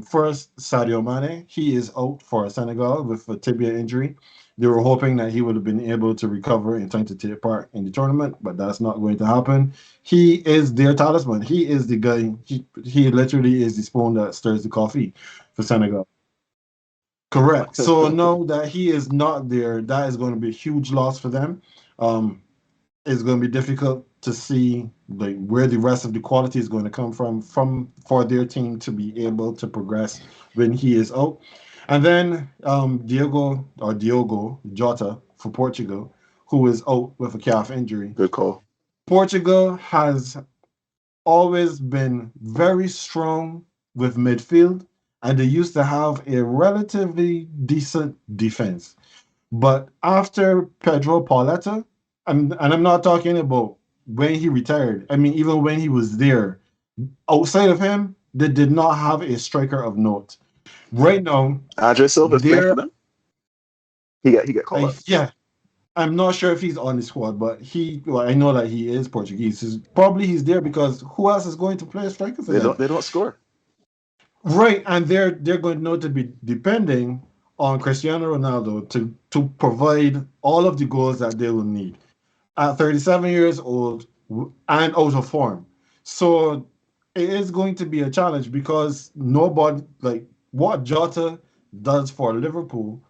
First, Sadio Mane. He is out for Senegal with a tibia injury. They were hoping that he would have been able to recover in time to take part in the tournament, but that's not going to happen. He is their talisman. He is the guy. He literally is the spoon that stirs the coffee for Senegal. Correct. So now that he is not there, that is going to be a huge loss for them. Um, it's going to be difficult to see like where the rest of the quality is going to come from for their team to be able to progress when he is out. And then Diogo Jota for Portugal, who is out with a calf injury. Good call. Portugal has always been very strong with midfield, and they used to have a relatively decent defense. But after Pedro Pauleta, and I'm not talking about when he retired. I mean, even when he was there, outside of him, they did not have a striker of note. Right now, Andre Silva's playing for they're them. He got called up. yeah. I'm not sure if he's on the squad, but well, I know that he is Portuguese. Probably he's there because who else is going to play a striker for They them? don't score. Right, and they're going to know to be depending on Cristiano Ronaldo to provide all of the goals that they will need at 37 years old and out of form. So it is going to be a challenge because nobody like what Jota does for Liverpool.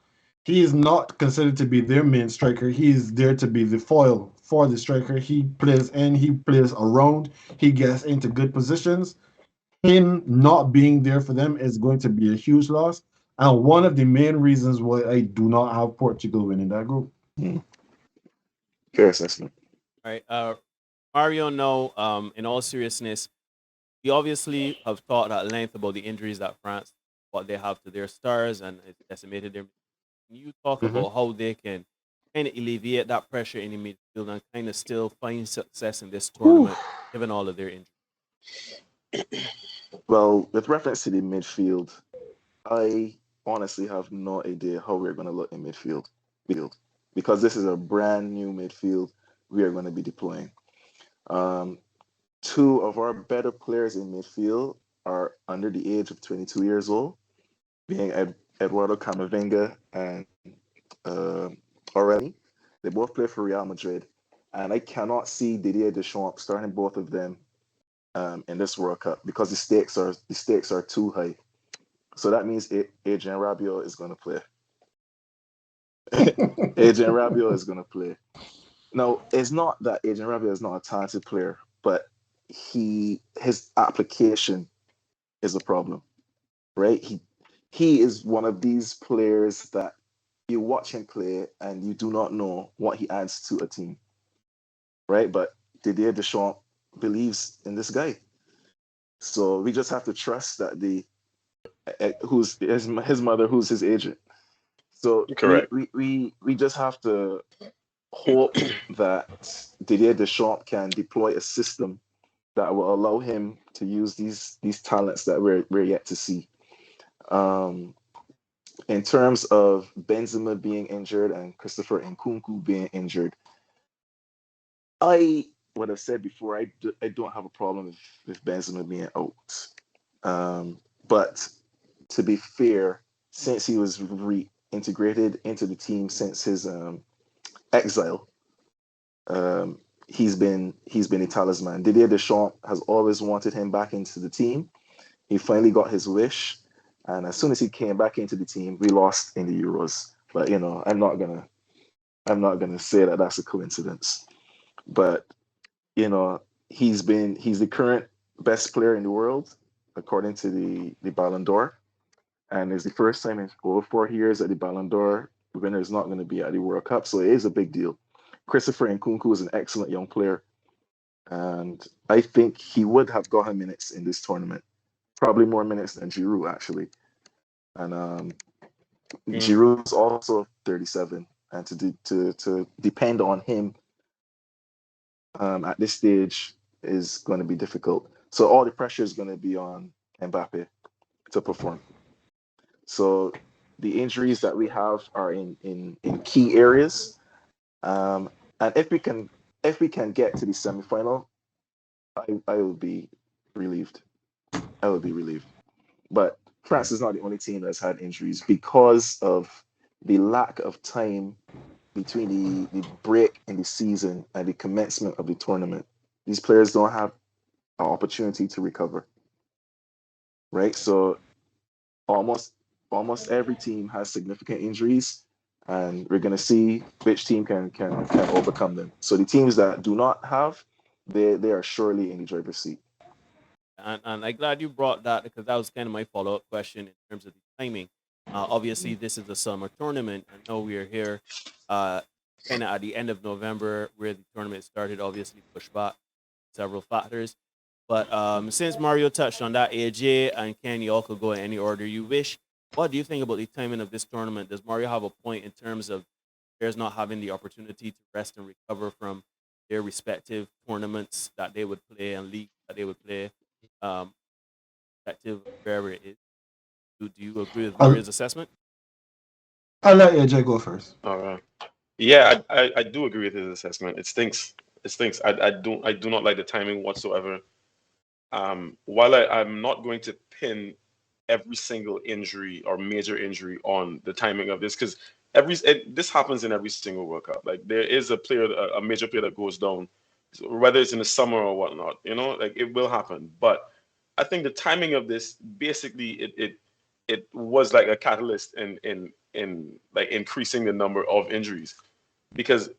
He is not considered to be their main striker. He is there to be the foil for the striker. He plays in, he plays around, he gets into good positions. Him not being there for them is going to be a huge loss. And one of the main reasons why I do not have Portugal winning that group. Fair assessment. All right. Mario, no, in all seriousness, we obviously have thought at length about the injuries that France, what they have to their stars, and it's decimated their. Can you talk Hmm. about how they can kind of alleviate that pressure in the midfield and kind of still find success in this tournament, given all of their injuries? Well, with reference to the midfield, I honestly have no idea how we're going to look in midfield because this is a brand new midfield we are going to be deploying. Um, Two of our better players in midfield are under the age of 22 years old, being Eduardo Camavinga and uh, Aureli. They both play for Real Madrid, and I cannot see Didier Deschamps starting both of them in this World Cup because the stakes are too high. So that means Adrian Rabiot is going to play. Adrian Rabiot is going to play. Now, it's not that Adrian Rabiot is not a talented player, but his application is a problem, right? He is one of these players that you watch him play and you do not know what he adds to a team, right? But Didier Deschamps believes in this guy, so we just have to trust that who's his mother, who's his agent. So we, Correct. we, we, we just have to hope that Didier Deschamps can deploy a system that will allow him to use these talents that we're yet to see. Um, in terms of Benzema being injured and Christopher Nkunku being injured, I would have said before I don't have a problem with Benzema being out. But to be fair, since he was reintegrated into the team since his exile, um, he's been a talisman. Didier Deschamps has always wanted him back into the team. He finally got his wish, and as soon as he came back into the team, we lost in the Euros. But I'm not gonna say that that's a coincidence. But he's the current best player in the world according to the Ballon d'Or, and it's the first time in over 4 years that the Ballon d'Or winner is not going to be at the World Cup, so it is a big deal. Christopher Nkunku is an excellent young player, and I think he would have gotten minutes in this tournament, probably more minutes than Giroud actually. And Giroud is also 37, and to depend on him at this stage is going to be difficult. So all the pressure is going to be on Mbappe to perform. So the injuries that we have are in key areas, and if we can get to the semifinal, I will be relieved. I will be relieved. But France is not the only team that's had injuries because of the lack of time between the break in the season and the commencement of the tournament. These players don't have an opportunity to recover, right? So almost every team has significant injuries, and we're going to see which team can overcome them. So the teams that do not have, they are surely in the driver's seat. And I'm glad you brought that because that was kind of my follow up question in terms of the timing. Obviously, this is a summer tournament. I know we are here kind of at the end of November where the tournament started, obviously pushed back several factors. But since Mario touched on that, AJ and Ken, you all could go in any order you wish. What do you think about the timing of this tournament? Does Mario have a point in terms of players not having the opportunity to rest and recover from their respective tournaments that they would play and leagues that they would play, respective wherever it is? Do you agree with I'll, Mario's assessment? I'll let AJ go first. All right. Yeah, I do agree with his assessment. It stinks. It stinks. I do not like the timing whatsoever. While I'm not going to pin every single injury or major injury on the timing of this, because this happens in every single World Cup. Like there is a major player that goes down, whether it's in the summer or whatnot. Like it will happen. But I think the timing of this basically it was like a catalyst in like increasing the number of injuries, because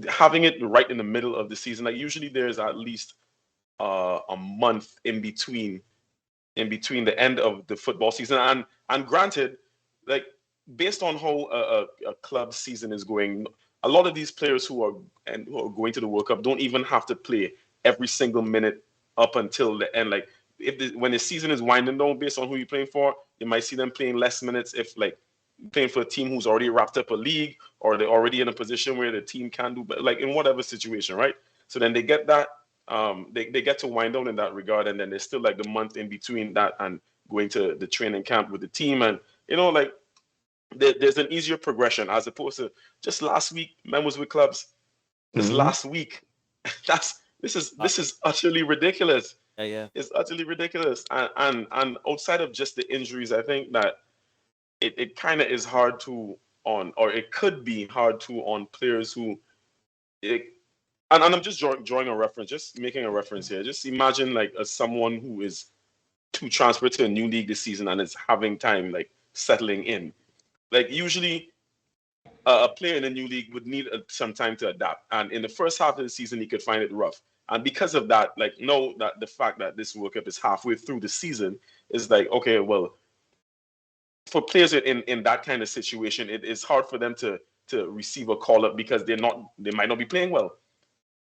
having it right in the middle of the season, like usually there's at least a month in between the end of the football season, and granted, like based on how a club season is going, a lot of these players who are going to the World Cup don't even have to play every single minute up until the end. Like when the season is winding down, based on who you're playing for, you might see them playing less minutes if like playing for a team who's already wrapped up a league, or they're already in a position where the team can do, but like in whatever situation, right? So then they get that they get to wind down in that regard, and then there's still like the month in between that and going to the training camp with the team, and like there's an easier progression as opposed to just last week. Men was with clubs this last week. This is utterly ridiculous. Yeah. It's utterly ridiculous, and outside of just the injuries, I think that it kind of is hard to on, or it could be hard to on players who and I'm just drawing a reference, just making a reference here. Just imagine like someone who is to transfer to a new league this season and is having time like settling in. Like usually a player in a new league would need some time to adapt. And in the first half of the season, he could find it rough. And because of that, like know that the fact that this World Cup is halfway through the season is like, okay, well, for players in that kind of situation, it is hard for them to receive a call up because they might not be playing well.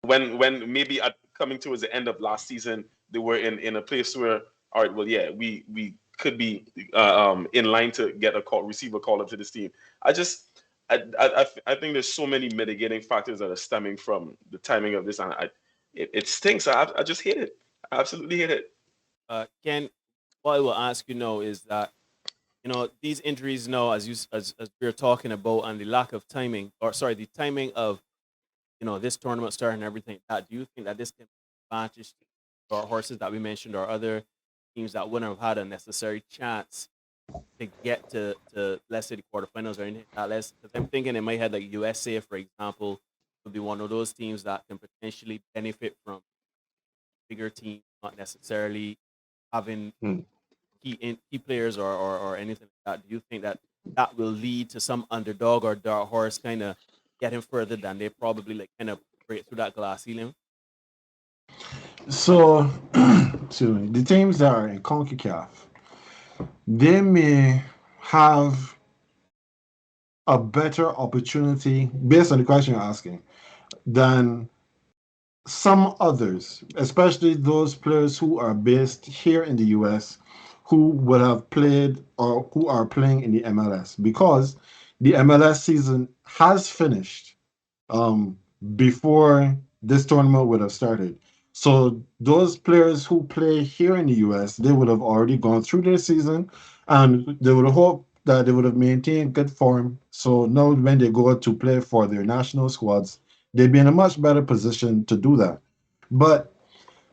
When maybe coming towards the end of last season, they were in a place where, all right, well, yeah, we could be in line to receive a call up to this team. I think there's so many mitigating factors that are stemming from the timing of this, and it stinks. I just hate it. I absolutely hate it. Ken, what I will ask you now is that these injuries now, as we're talking about, and the lack of timing, or sorry, the timing of this tournament starting and everything. Do you think that this can be an advantage to our horses that we mentioned, or other teams that wouldn't have had a necessary chance to get to let's say the quarterfinals or anything that less? Because I'm thinking in my head, like USA, for example, would be one of those teams that can potentially benefit from bigger teams, not necessarily having key players or anything like that. Do you think that will lead to some underdog or dark horse kind of getting further than they probably like kind of break through that glass ceiling? So, the teams that are in CONCACAF, they may have a better opportunity, based on the question you're asking, than some others, especially those players who are based here in the US, who would have played or who are playing in the MLS, because the MLS season has finished um, before this tournament would have started. So those players who play here in the US, they would have already gone through their season, and they would hope that they would have maintained good form. So now when they go to play for their national squads, they'd be in a much better position to do that. But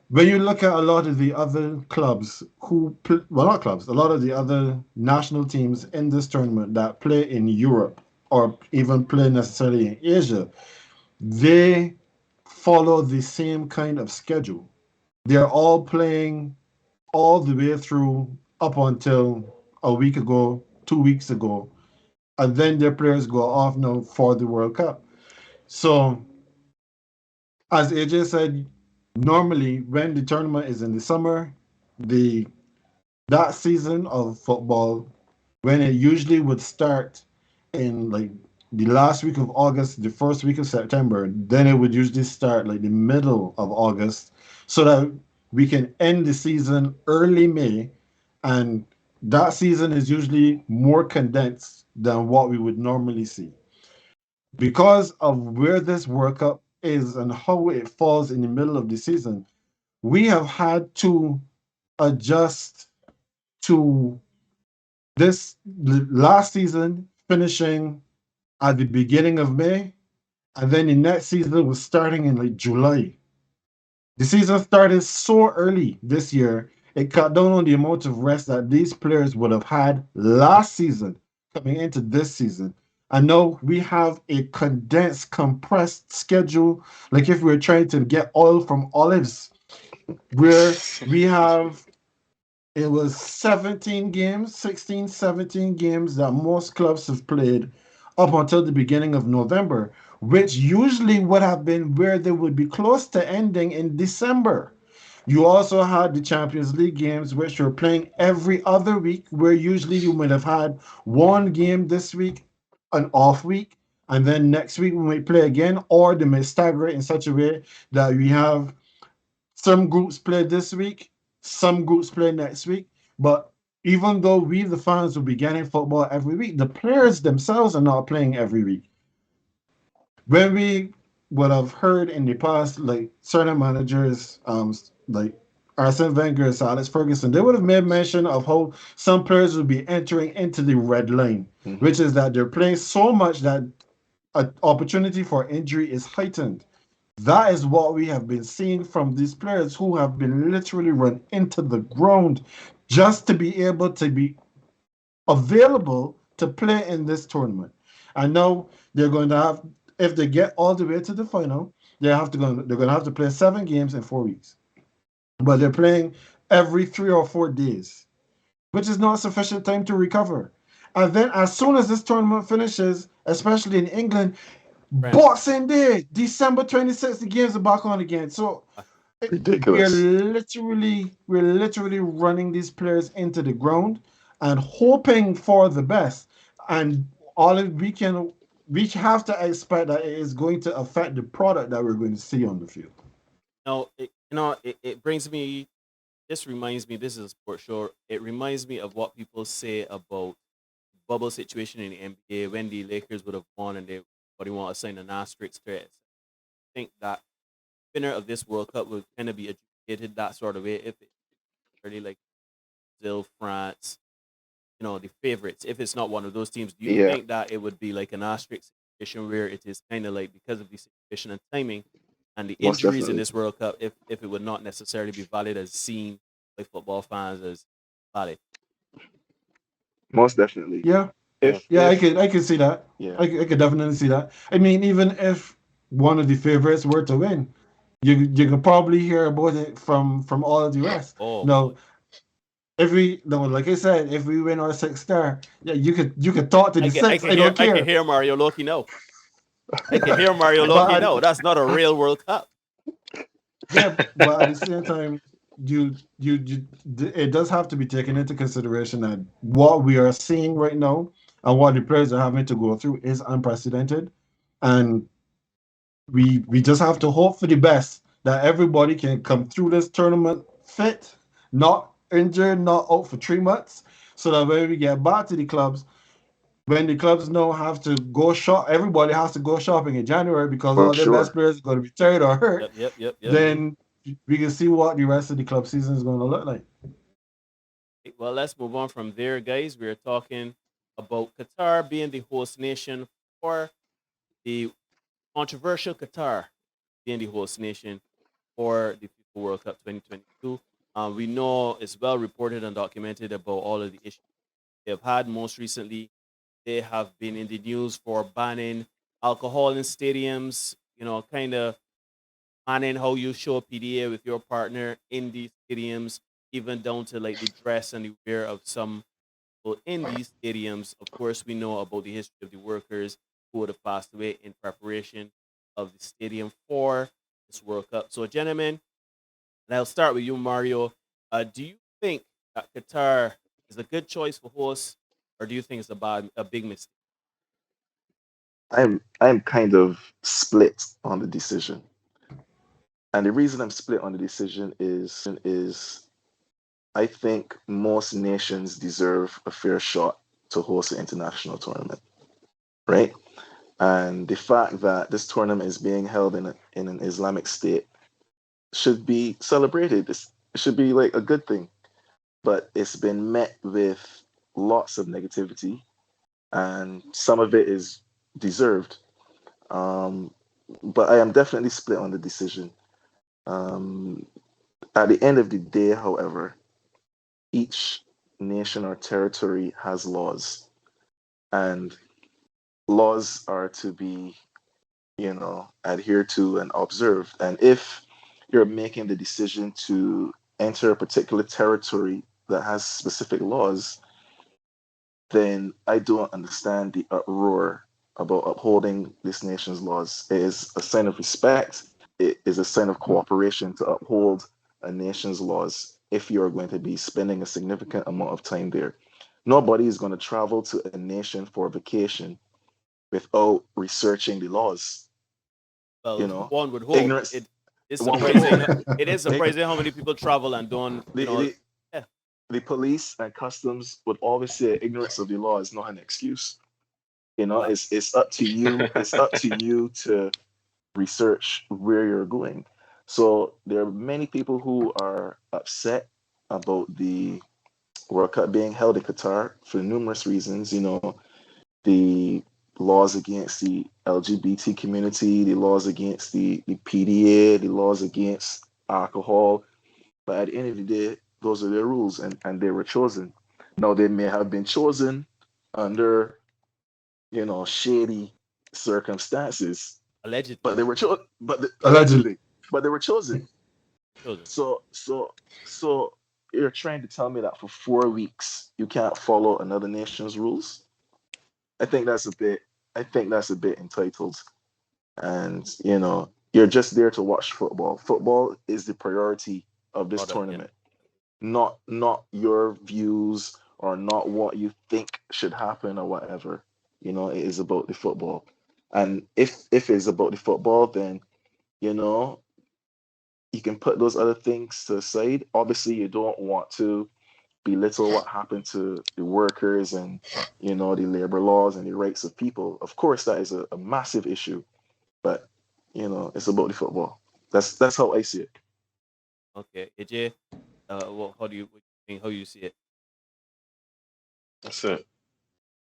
when you look at a lot of the other clubs well, not clubs, a lot of the other national teams in this tournament that play in Europe or even play necessarily in Asia, they follow the same kind of schedule. They're all playing all the way through up until a week ago, 2 weeks ago, and then their players go off now for the World Cup. So, as AJ said, normally when the tournament is in the summer, the that season of football, when it usually would start in like the last week of August, the first week of September, then it would usually start like the middle of August, so that we can end the season early May. And that season is usually more condensed than what we would normally see. Because of where this World Cup is and how it falls in the middle of the season, we have had to adjust to this last season finishing at the beginning of May, and then the next season was starting in like July. The season started so early this year, it cut down on the amount of rest that these players would have had last season coming into this season. And now we have a condensed, compressed schedule, like if we were trying to get oil from olives, where we have it was 17 games, 16, 17 games that most clubs have played up until the beginning of November, which usually would have been where they would be close to ending in December. You also had the Champions League games, which were playing every other week, where usually you might have had one game this week, an off week, and then next week we might play again, or they may stagger it in such a way that we have some groups play this week, some groups play next week. But even though we, the fans, will be getting football every week, the players themselves are not playing every week. When we would have heard in the past, like certain managers, like Arsene Wenger and Alex Ferguson, they would have made mention of how some players would be entering into the red line, which is that they're playing so much that an opportunity for injury is heightened. That is what we have been seeing from these players who have been literally run into the ground just to be able to be available to play in this tournament. I know they're going to have, if they get all the way to the final, they're going to have to play 7 games in 4 weeks. But they're playing every 3 or 4 days, which is not sufficient time to recover. And then as soon as this tournament finishes, especially in England, Boxing Day, December 26th, the games are back on again. So Ridiculous. we're literally running these players into the ground and hoping for the best. And all we have to expect that it is going to affect the product that we're going to see on the field. It brings me. This reminds me. This is a sports show. It reminds me of what people say about bubble situation in the NBA when the Lakers would have won and they want to sign an asterisk to it. I think that winner of this World Cup would kind of be adjudicated that sort of way if it's really like Brazil, France, the favorites. If it's not one of those teams, do you Yeah, think that it would be like an asterisk situation where it is kind of like because of the situation and timing and the most injuries in definitely. this World Cup, if it would not necessarily be valid as seen by football fans as valid? Most definitely. Yeah, Yeah. yeah, If I can see that. yeah, I could definitely see that. I mean, even if one of the favorites were to win, you could probably hear about it from all of the rest. Oh boy. No, if we no, like I said, if we win our sixth star, yeah, you could talk to the I six. can I hear don't I can care. hear Mario Loki no. I can hear Mario Loki But no. That's not a real World Cup. yeah, but at the same time, it does have to be taken into consideration that what we are seeing right now and what the players are having to go through is unprecedented, and we just have to hope for the best that everybody can come through this tournament fit, not injured, not out for 3 months, so that when we get back to the clubs, when the clubs now have to go shop, everybody has to go shopping in January because Well, all their best sure. players are going to be tired or hurt. Yep. Then we can see what the rest of the club season is going to look like. Well, let's move on from there, guys. We're talking about Qatar being the host nation for the controversial Qatar being the host nation for the FIFA World Cup 2022. We know it's well reported and documented about all of the issues they have had. Most recently, they have been in the news for banning alcohol in stadiums, kind of banning how you show PDA with your partner in these stadiums, even down to like the dress and the wear of some people in these stadiums. Of course, we know about the history of the workers who would have passed away in preparation of the stadium for this World Cup. So, gentlemen, and I'll start with you, Mario. Do you think that Qatar is a good choice for hosts, or do you think it's a big mistake? I'm kind of split on the decision. And the reason I'm split on the decision is I think most nations deserve a fair shot to host an international tournament, right? And the fact that this tournament is being held in an Islamic state should be celebrated. It should be like a good thing. But it's been met with lots of negativity, and some of it is deserved. Um, but I am definitely split on the decision. Um, at the end of the day, however, each nation or territory has laws, and laws are to be, adhered to and observed. And if you're making the decision to enter a particular territory that has specific laws, then I don't understand the uproar about upholding this nation's laws. It is a sign of respect. It is a sign of cooperation to uphold a nation's laws if you're going to be spending a significant amount of time there. Nobody is going to travel to a nation for vacation without researching the laws. Well, You know, one would hope. ignorance. It is One would hope. surprising. It is surprising how many people travel and don't, The, the, yeah, the police and customs would always say ignorance of the law is not an excuse. well, It's up to you. It's up to you to research where you're going. So there are many people who are upset about the World Cup being held in Qatar for numerous reasons. The laws against the LGBT community, the laws against the PDA, the laws against alcohol. But at the end of the day, those are their rules, and they were chosen. Now they may have been chosen under shady circumstances, allegedly. but they were chosen. Allegedly. But they were chosen. Children. So you're trying to tell me that for 4 weeks you can't follow another nation's rules? I think that's a bit. I think that's a bit entitled. And you're just there to watch football. Football is the priority of this Product, yeah. tournament, not your views or not what you think should happen or whatever. It is about the football. And if it's about the football, then you know you can put those other things to the side. Obviously, you don't want to belittle what happened to the workers and the labor laws and the rights of people. Of course, that is a massive issue, but it's about the football. That's how I see it. Okay, AJ, how do you what do you think? How you see it? That's it.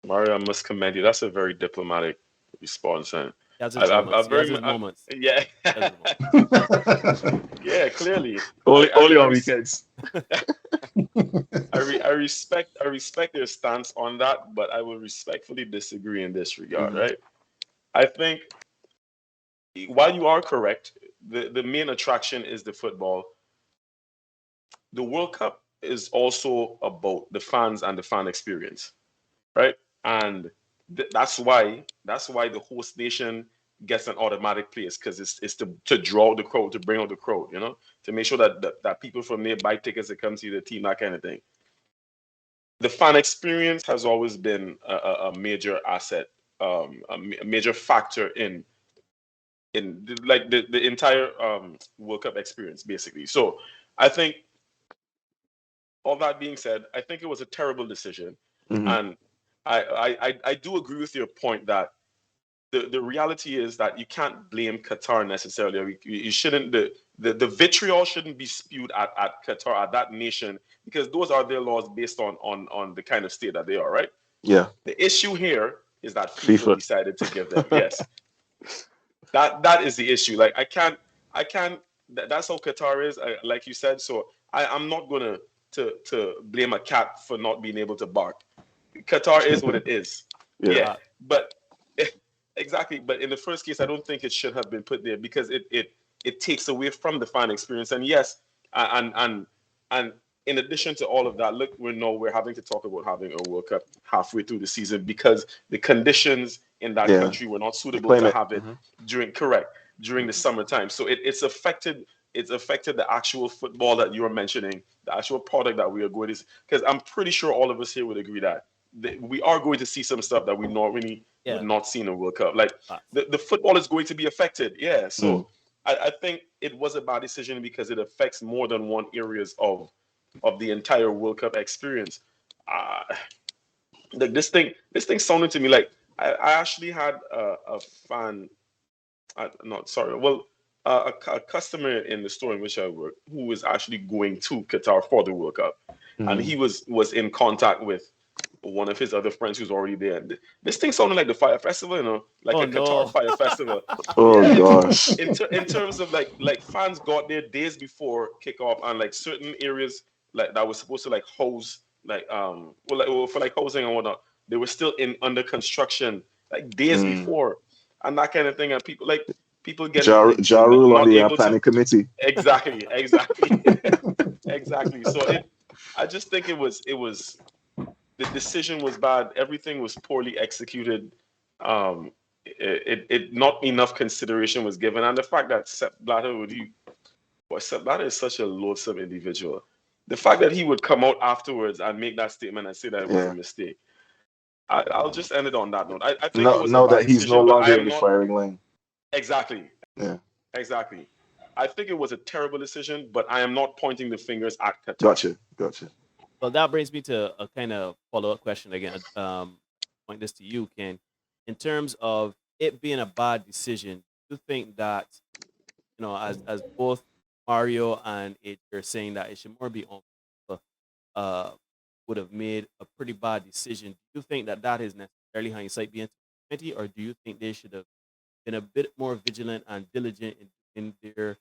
Mario, I must commend you. That's a very diplomatic response, and He has his I moments. He has very his moments. yeah, He has his moments. yeah. Clearly, Only on res- weekends. I respect their stance on that, but I will respectfully disagree in this regard. Mhm. Right? I think while you are correct, the main attraction is the football. The World Cup is also about the fans and the fan experience, right? And that's why the host nation gets an automatic place because it's to draw the crowd, to bring out the crowd, to make sure that people from there buy tickets to come see the team, that kind of thing. The fan experience has always been a major asset, a major factor like the entire World Cup experience, basically. So I think all that being said, I think it was a terrible decision, Mhm. and I do agree with your point that the reality is that you can't blame Qatar necessarily. You shouldn't the vitriol shouldn't be spewed at Qatar, at that nation, because those are their laws based on the kind of state that they are, right? Yeah. The issue here is that FIFA FIFA. decided to give them. Yes. That is the issue. Like I can't that's how Qatar is, like you said. So I'm not gonna to blame a cat for not being able to bark. Qatar is what it is. Yeah. Yeah. But exactly. But in the first case, I don't think it should have been put there because it takes away from the fan experience. And yes, and in addition to all of that, look, we're having to talk about having a World Cup halfway through the season because the conditions in that Yeah. country were not suitable Claim to it. have it during the summertime. So it's affected the actual football that you were mentioning, the actual product that we are going to see. Because I'm pretty sure all of us here would agree that we are going to see some stuff that we normally would not see in a World Cup. Like the football is going to be affected. Yeah. So I think it was a bad decision because it affects more than one areas of the entire World Cup experience. Like this thing sounded to me like I actually had a fan. Not sorry. Well, a customer in the store in which I work who was actually going to Qatar for the World Cup, and he was in contact with one of his other friends who's already there. And this thing sounded like the Fire Festival, like Qatar Fire Festival. Oh gosh. In terms of like fans got there days before kickoff, and like certain areas like that was supposed to like house for like housing and whatnot, they were still under construction like days before, and that kind of thing. And people get Ja Rule on the planning committee. Exactly. Exactly. So I just think it was the decision was bad. Everything was poorly executed. It not enough consideration was given, and the fact that Sepp Blatter Sepp Blatter is such a loathsome individual. The fact that he would come out afterwards and make that statement and say that it was a mistake. I'll just end it on that note. I think it was now a bad that he's decision, no but longer in the firing line. Exactly. Yeah. Exactly. I think it was a terrible decision, but I am not pointing the fingers at Qatar. Gotcha. Well, that brings me to a kind of follow-up question again. Point this to you, Ken. In terms of it being a bad decision, do you think that, as both Mario and it are saying that it should more be on would have made a pretty bad decision. Do you think that is necessarily hindsight being 20, or do you think they should have been a bit more vigilant and diligent in their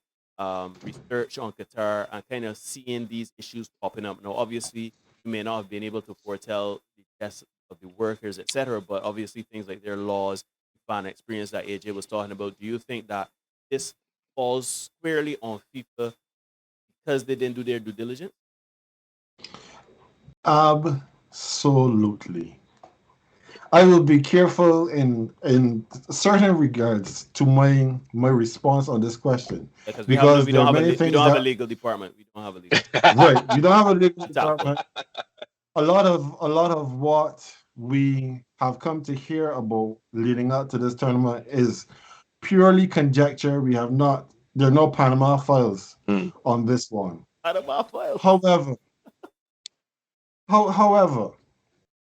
research on Qatar and kind of seeing these issues popping up? Now, obviously, you may not have been able to foretell the deaths of the workers, etc., but obviously things like their laws, fan experience that AJ was talking about. Do you think that this falls squarely on FIFA because they didn't do their due diligence? Absolutely. I will be careful in certain regards to my response on this question because there are many things we don't have a legal department. We don't have a legal right. We don't have a legal department. A lot of what we have come to hear about leading up to this tournament is purely conjecture. There are no Panama files on this one. Panama files. However,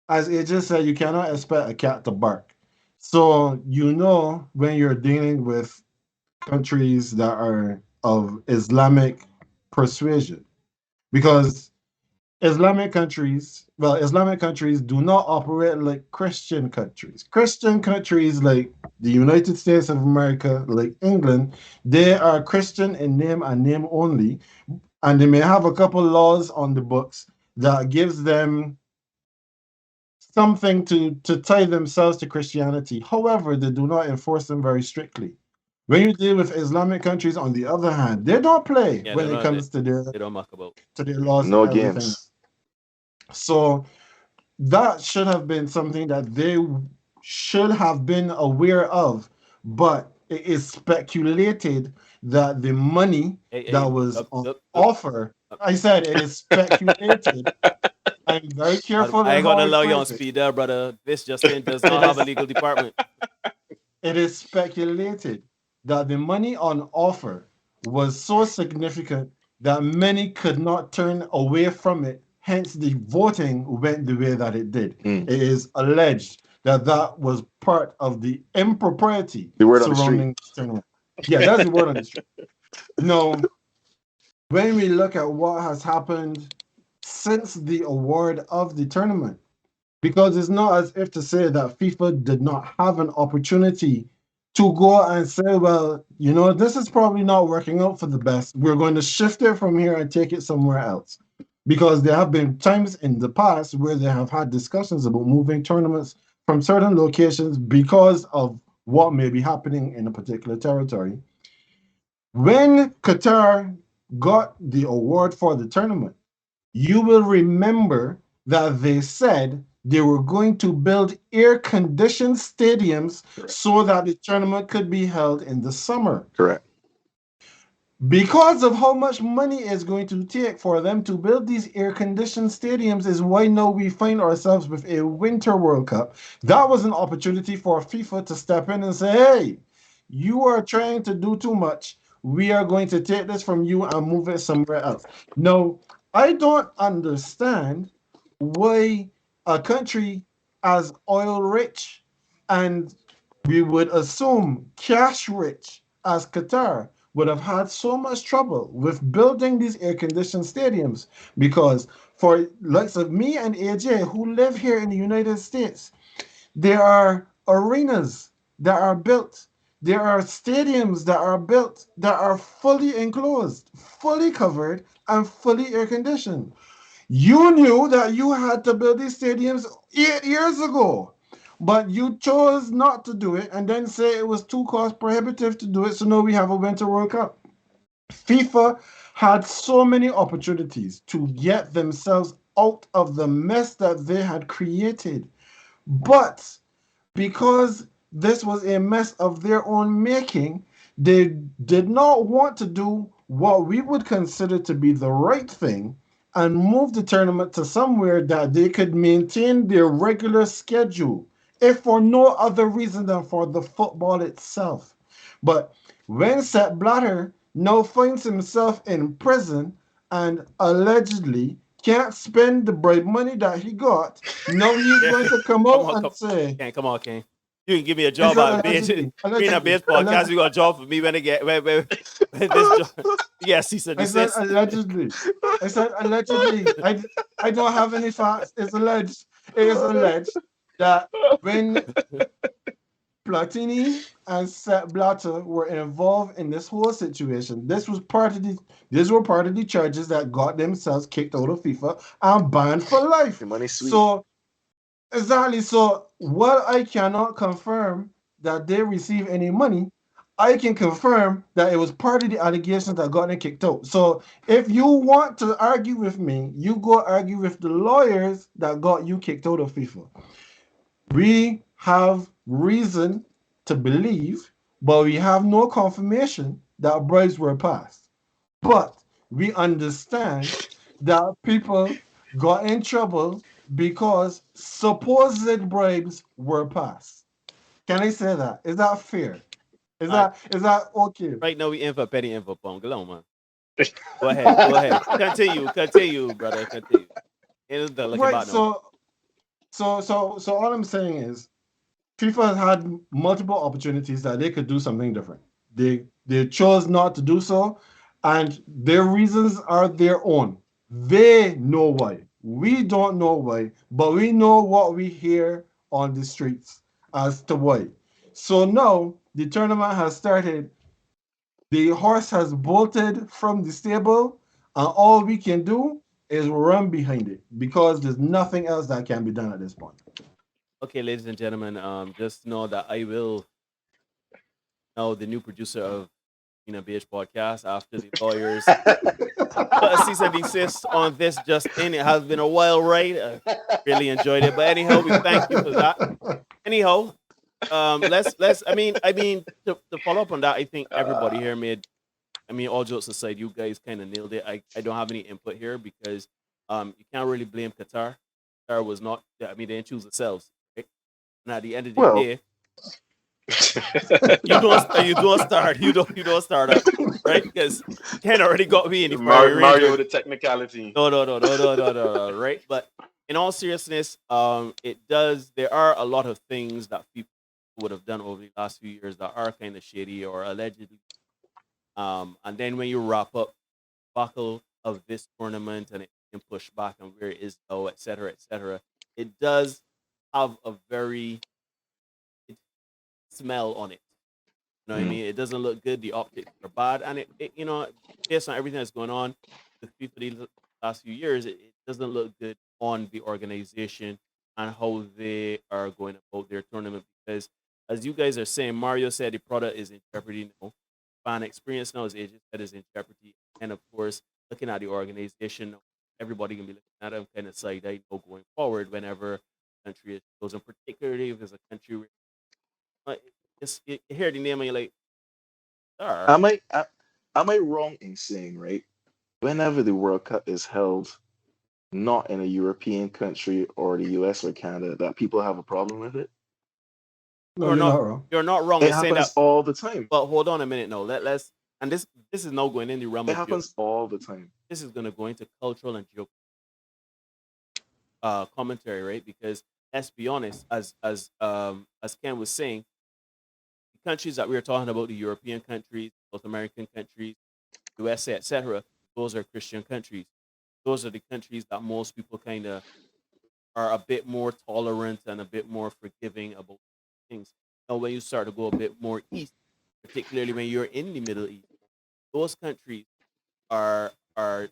as AJ said, you cannot expect a cat to bark. So when you're dealing with countries that are of Islamic persuasion, because Islamic countries do not operate like Christian countries. Christian countries like the United States of America, like England, they are Christian in name and name only, and they may have a couple laws on the books that gives them something to tie themselves to Christianity. However, they do not enforce them very strictly. When you deal with Islamic countries, on the other hand, they don't play when it comes to their laws. No games. So that should have been something that they should have been aware of, but it is speculated that the money that was on offer. I said it is speculated. I'm very careful. I ain't gonna allow you on speed there, brother. This does not have a legal department. It is speculated that the money on offer was so significant that many could not turn away from it. hence the voting went the way that it did. Mm. It is alleged that that was part of the impropriety The word on the street. surrounding this tournament. Yeah, that's the word on the street. No, when we look at what has happened since the award of the tournament, because it's not as if to say that FIFA did not have an opportunity to go and say, well, you know, this is probably not working out for the best. We're going to shift it from here and take it somewhere else. Because there have been times in the past where they have had discussions about moving tournaments from certain locations because of what may be happening in a particular territory. When Qatar got the award for the tournament, you will remember that they said they were going to build air-conditioned stadiums so that the tournament could be held in the summer. Correct. Because of how much money it's going to take for them to build these air-conditioned stadiums is why now we find ourselves with a Winter World Cup. That was an opportunity for FIFA to step in and say, hey, you are trying to do too much. We are going to take this from you and move it somewhere else. No, I don't understand why a country as oil rich and we would assume cash rich as Qatar would have had so much trouble with building these air-conditioned stadiums, because for likes of me and AJ who live here in the United States, there are arenas that are built. There are stadiums that are built that are fully enclosed, fully covered, and fully air-conditioned. You knew that you had to build these stadiums 8 years ago, but you chose not to do it and then say it was too cost prohibitive to do it, so now we have a Winter World Cup. FIFA had so many opportunities to get themselves out of the mess that they had created, but because this was a mess of their own making, they did not want to do what we would consider to be the right thing and move the tournament to somewhere that they could maintain their regular schedule, if for no other reason than for the football itself. But when Sepp Blatter now finds himself in prison and allegedly can't spend the bribe money that he got, now he's going to come out and say, Come on, King. You can give me a job on bench. Being a bench podcast, you got a job for me when this job. Yes, he said. I said allegedly. I don't have any facts. It's alleged. It is alleged that when Platini and Sepp Blatter were involved in this whole situation, these were part of the charges that got themselves kicked out of FIFA and banned for life. The money's sweet. So exactly. So while I cannot confirm that they receive any money, I can confirm that it was part of the allegations that got them kicked out. So if you want to argue with me, you go argue with the lawyers that got you kicked out of FIFA. We have reason to believe, but we have no confirmation that bribes were passed. But we understand that people got in trouble because supposed bribes were passed. Can I say that? Is that fair? Is that okay? Right now we in for petty info pong. Go on, man. Go ahead. Continue, brother. Continue. Right. So all I'm saying is, FIFA has had multiple opportunities that they could do something different. They chose not to do so, and their reasons are their own. They know why. We don't know why, but we know what we hear on the streets as to why. So now the tournament has started. The horse has bolted from the stable, and all we can do is run behind it because there's nothing else that can be done at this point. Okay, ladies and gentlemen, just know that I will know the new producer of BH podcast after the lawyers put a cease and desist on this just in. It has been a wild ride. I really enjoyed it. But anyhow, we thank you for that. Anyhow, let's to follow up on that, I think everybody here all jokes aside, you guys kind of nailed it. I don't have any input here because you can't really blame Qatar. Qatar was not, they didn't choose themselves. Right? And at the end of the day, you don't start up. right? Because Ken already got me in the fiery Mario Ranger. with a technicality. No, right? But in all seriousness, it does. There are a lot of things that people would have done over the last few years that are kind of shady or allegedly. And then when you wrap up buckle of this tournament and it can push back and where it is now, etc., it does have a very smell on it. You know what I mean? It doesn't look good. The optics are bad, and based on everything that's going on with FIFA these last few years, it doesn't look good on the organization and how they are going about their tournament. Because, as you guys are saying, Mario said the product is in jeopardy now. Fan experience now, as AJ said, is in jeopardy, and of course, looking at the organization, everybody can be looking at them kind of side eye going forward whenever a country is chosen, particularly if it's a country where you hear the name and you're like, Am I wrong in saying, right? Whenever the World Cup is held not in a European country or the US or Canada, that people have a problem with it? No, you're you're not not wrong. you're not wrong It in saying that. happens all the time. But hold on a minute, no. Let's and this is now going in the realm It of happens all the time. this is going to go into cultural and commentary, right? Because let's be honest, as Ken was saying, the countries that we are talking about, the European countries, South American countries, USA, etc., those are Christian countries. Those are the countries that most people kind of are a bit more tolerant and a bit more forgiving about things. Now, when you start to go a bit more east, particularly when you're in the Middle East, those countries are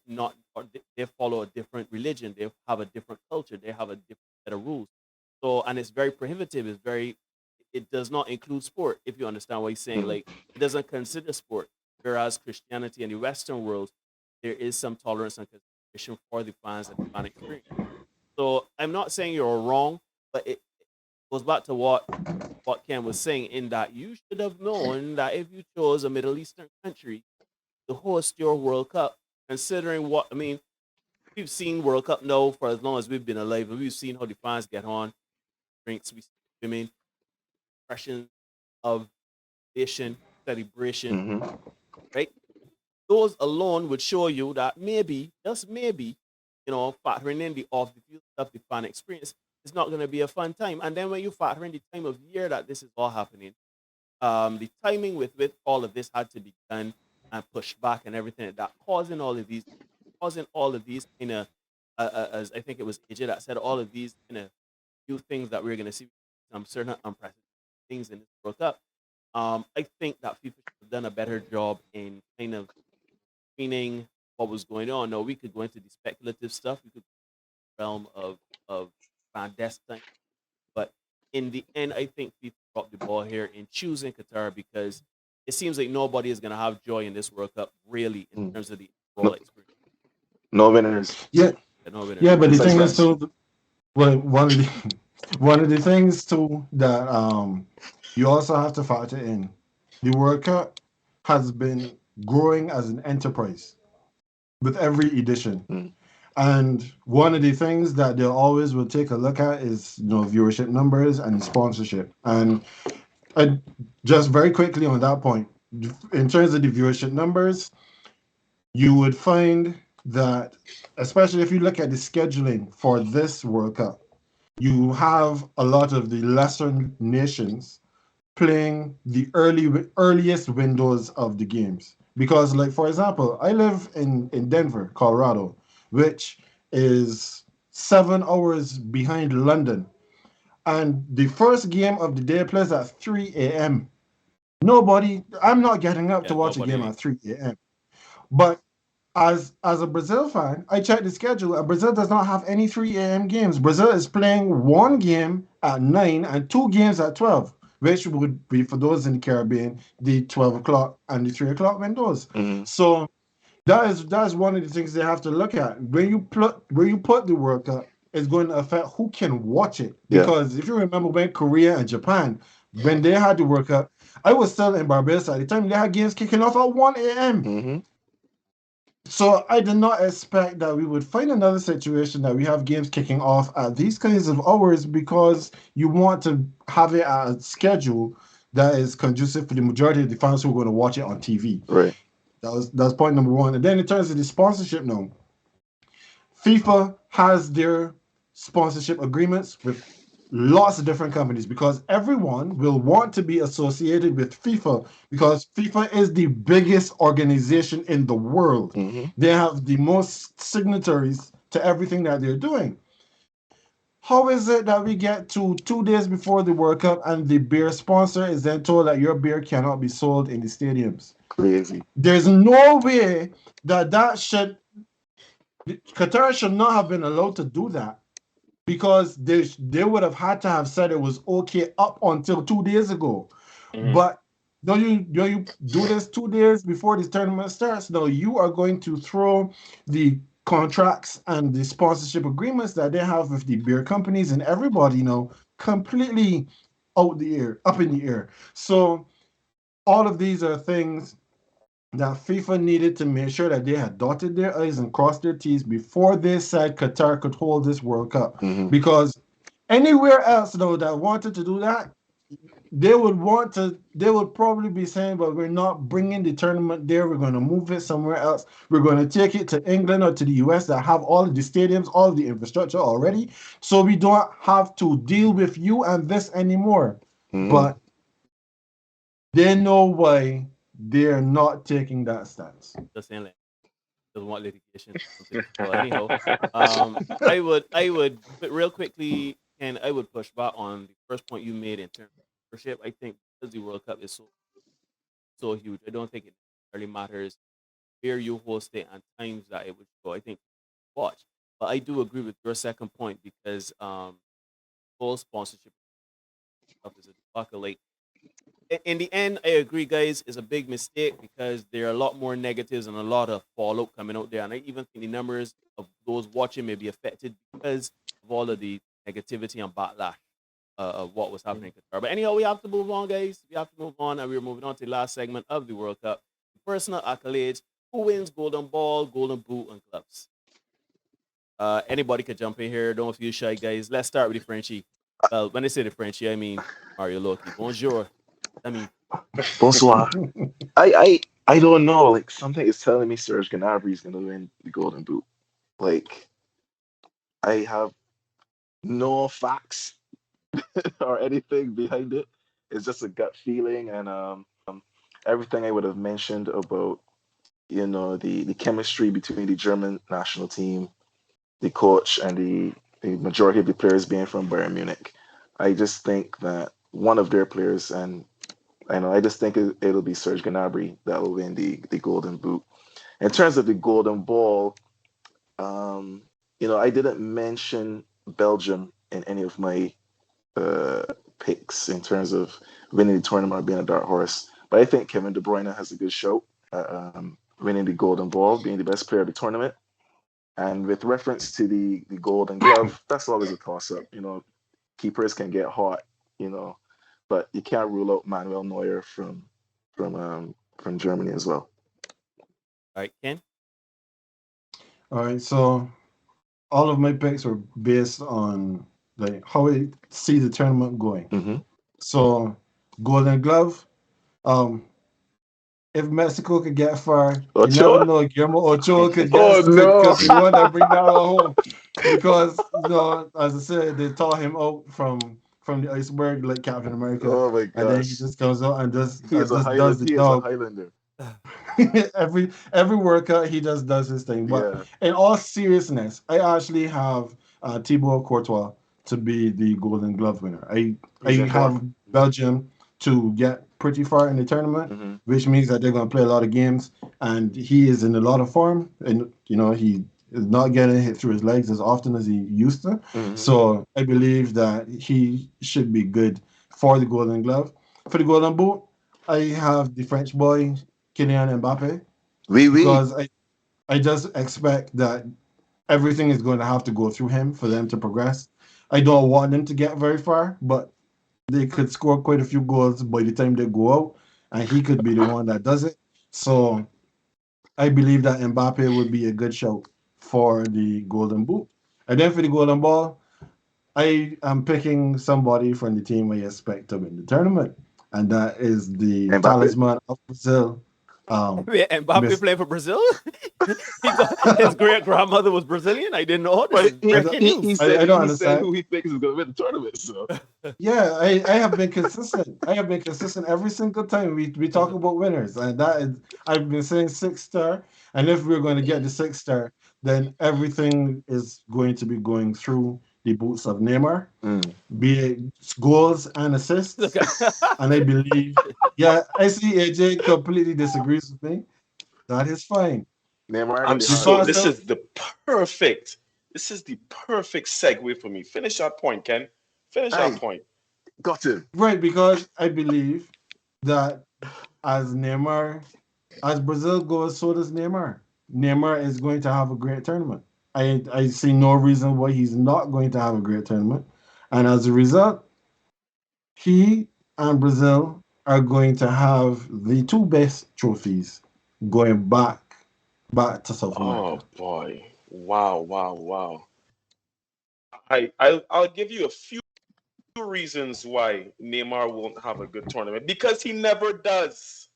not they follow a different religion. They have a different culture. They have a different set of rules. So, and it's very prohibitive. It does not include sport. If you understand what he's saying, Mhm. like it doesn't consider sport. Whereas Christianity in the Western world, there is some tolerance and consideration for the fans and the fan experience. So I'm not saying you're wrong, but it goes back to what Ken was saying in that you should have known that if you chose a Middle Eastern country to host your World Cup, considering what I mean, we've seen World Cup now for as long as we've been alive, and we've seen how the fans get on, drinks, we see women, expressions of nation, celebration, Mhm. right? Those alone would show you that maybe, just maybe, factoring in the off the field stuff, the fan experience, it's not going to be a fun time. And then when you factor in the time of year that this is all happening, the timing with all of this had to be done and pushed back and everything like that, causing all of these kind of, as I think it was AJ that said, all of these kind of new things that we're going to see, some certain unprecedented things in this World Cup. I think that FIFA should have done a better job in kind of screening what was going on. No, we could go into the speculative stuff. We could go realm of clandestine, but in the end, I think FIFA dropped the ball here in choosing Qatar because it seems like nobody is going to have joy in this World Cup, really, in Mm. terms of the No, overall experience. no winners. Yeah, No winners. yeah, but the thing is Suspense. too, well, one of the things too that you also have to factor in, the World Cup has been growing as an enterprise with every edition. Mm. And one of the things that they always will take a look at is viewership numbers and sponsorship. And just very quickly on that point, in terms of the viewership numbers, you would find that, especially if you look at the scheduling for this World Cup, you have a lot of the lesser nations playing the earliest windows of the games. Because, like, for example, I live in Denver, Colorado, which is 7 hours behind London. And the first game of the day plays at 3 a.m. I'm not getting up Yeah, to watch a game nobody. at 3 a.m. But as a Brazil fan, I checked the schedule and Brazil does not have any 3 a.m. games. Brazil is playing one game at 9 and two games at 12, which would be, for those in the Caribbean, the 12 o'clock and the 3 o'clock windows. Mhm. So that is one of the things they have to look at. When you put the World Cup, it's going to affect who can watch it. Yeah. Because if you remember when Korea and Japan, when they had the World Cup, I was still in Barbados at the time. They had games kicking off at 1 a.m. Mhm. So I did not expect that we would find another situation that we have games kicking off at these kinds of hours, because you want to have it at a schedule that is conducive for the majority of the fans who are going to watch it on TV. Right. That's point number one. And then in terms of the sponsorship now, FIFA has their sponsorship agreements with lots of different companies because everyone will want to be associated with FIFA because FIFA is the biggest organization in the world. Mm-hmm. They have the most signatories to everything that they're doing. How is it that we get to 2 days before the World Cup and the beer sponsor is then told that your beer cannot be sold in the stadiums? Crazy. There's no way that should Qatar should not have been allowed to do that because they would have had to have said it was okay up until 2 days ago. Mhm. But don't you do this 2 days before this tournament starts? No, you are going to throw the contracts and the sponsorship agreements that they have with the beer companies and everybody, completely out the air, up in the air. So all of these are things that FIFA needed to make sure that they had dotted their I's and crossed their T's before they said Qatar could hold this World Cup. Mm-hmm. Because anywhere else, though, that wanted to do that, they would probably be saying, but we're not bringing the tournament there. We're going to move it somewhere else. We're going to take it to England or to the US that have all of the stadiums, all of the infrastructure already. So we don't have to deal with you and this anymore. Mm-hmm. But they know why they're not taking that stance. Just saying, like, doesn't want litigation. So anyhow, I would, but real quickly, and I would push back on the first point you made in terms of membership. I think because the World Cup is so huge, I don't think it really matters where you host it and times that it would go. I think watch, but I do agree with your second point because full sponsorship stuff is a debacle. Like in the end, I agree, guys, it's a big mistake because there are a lot more negatives and a lot of fallout coming out there. And I even think the numbers of those watching may be affected because of all of the negativity and backlash of what was happening in Qatar. But anyhow, we have to move on, guys. We have to move on, and we're moving on to the last segment of the World Cup. Personal accolades. Who wins Golden Ball, Golden Boot, and gloves? Anybody could jump in here. Don't feel shy, guys. Let's start with the Frenchie. Well, when I say the Frenchie, I mean Mario Loki. Bonjour. I mean, Bonsoir. I don't know. Like something is telling me Serge Gnabry is gonna win the Golden Boot. Like I have no facts or anything behind it. It's just a gut feeling and everything I would have mentioned about the chemistry between the German national team, the coach, and the majority of the players being from Bayern Munich. I just think that one of their players and I just think it'll be Serge Gnabry that will win the Golden Boot. In terms of the Golden Ball, I didn't mention Belgium in any of my picks in terms of winning the tournament or being a dark horse. But I think Kevin De Bruyne has a good show at winning the Golden Ball, being the best player of the tournament. And with reference to the Golden Glove, that's always a toss-up. Keepers can get hot, but you can't rule out Manuel Neuer from Germany as well. all right, Ken. All right, so all of my picks were based on like how I see the tournament going. Mm-hmm. So Golden Glove, if Mexico could get far, you never know. Guillermo Ochoa could get because he want to bring that one home. Because as I said, they taught him out from the iceberg like Captain America. Oh my gosh! And then he just comes out and does He does the is a job. Highlander. every workout he just does his thing. But in all seriousness, I actually have Thibaut Courtois to be the Golden Glove winner. I have Belgium to get pretty far in the tournament, which means that they're going to play a lot of games, and he is in a lot of form, and he is not getting hit through his legs as often as he used to. So I believe that he should be good for the Golden Glove. For the Golden Boot, I have the French boy Kylian Mbappe because I just expect that everything is going to have to go through him for them to progress. I don't want them to get very far, but they could score quite a few goals by the time they go out, and he could be the one that does it. So I believe that Mbappe would be a good shout for the Golden Boot. And then for the Golden Ball, I am picking somebody from the team I expect to win the tournament, and that is the Mbappe. talisman of Brazil, Wait, Mbappe playing for Brazil? His great grandmother was Brazilian. I didn't know. This is breaking news. He said, I don't he said understand. who he thinks is going to win the tournament. So Yeah, I have been consistent. I have been consistent every single time we talk about winners, and that is I've been saying 6 star. And if we're going to get the 6 star, then everything is going to be going through the boots of Neymar, be it goals and assists. And I believe, yeah, I see AJ completely disagrees with me. That is fine. Neymar I'm the so. heart. This is the perfect. This is the perfect segue for me. Finish that point, Ken. Finish that Aye, point. got him. Right, because I believe that as Brazil goes, so does Neymar. Neymar is going to have a great tournament. I see no reason why he's not going to have a great tournament. And as a result, he and Brazil are going to have the two best trophies going back to South Oh America. boy! Wow! Wow! Wow! I'll give you a few reasons why Neymar won't have a good tournament because he never does.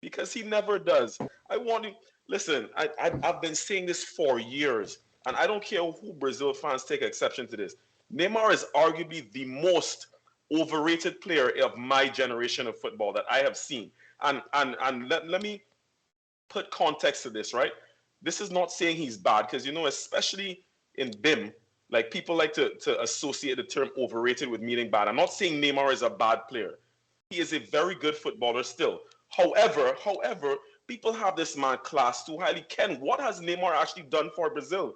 Because he never does. I want to listen. I've been saying this for years, and I don't care who Brazil fans take exception to this. Neymar is arguably the most overrated player of my generation of football that I have seen. And let me put context to this, right? This is not saying he's bad, because especially in BIM, like people like to associate the term overrated with meaning bad. I'm not saying Neymar is a bad player. He is a very good footballer still. However, people have this man class too highly. Ken, what has Neymar actually done for Brazil?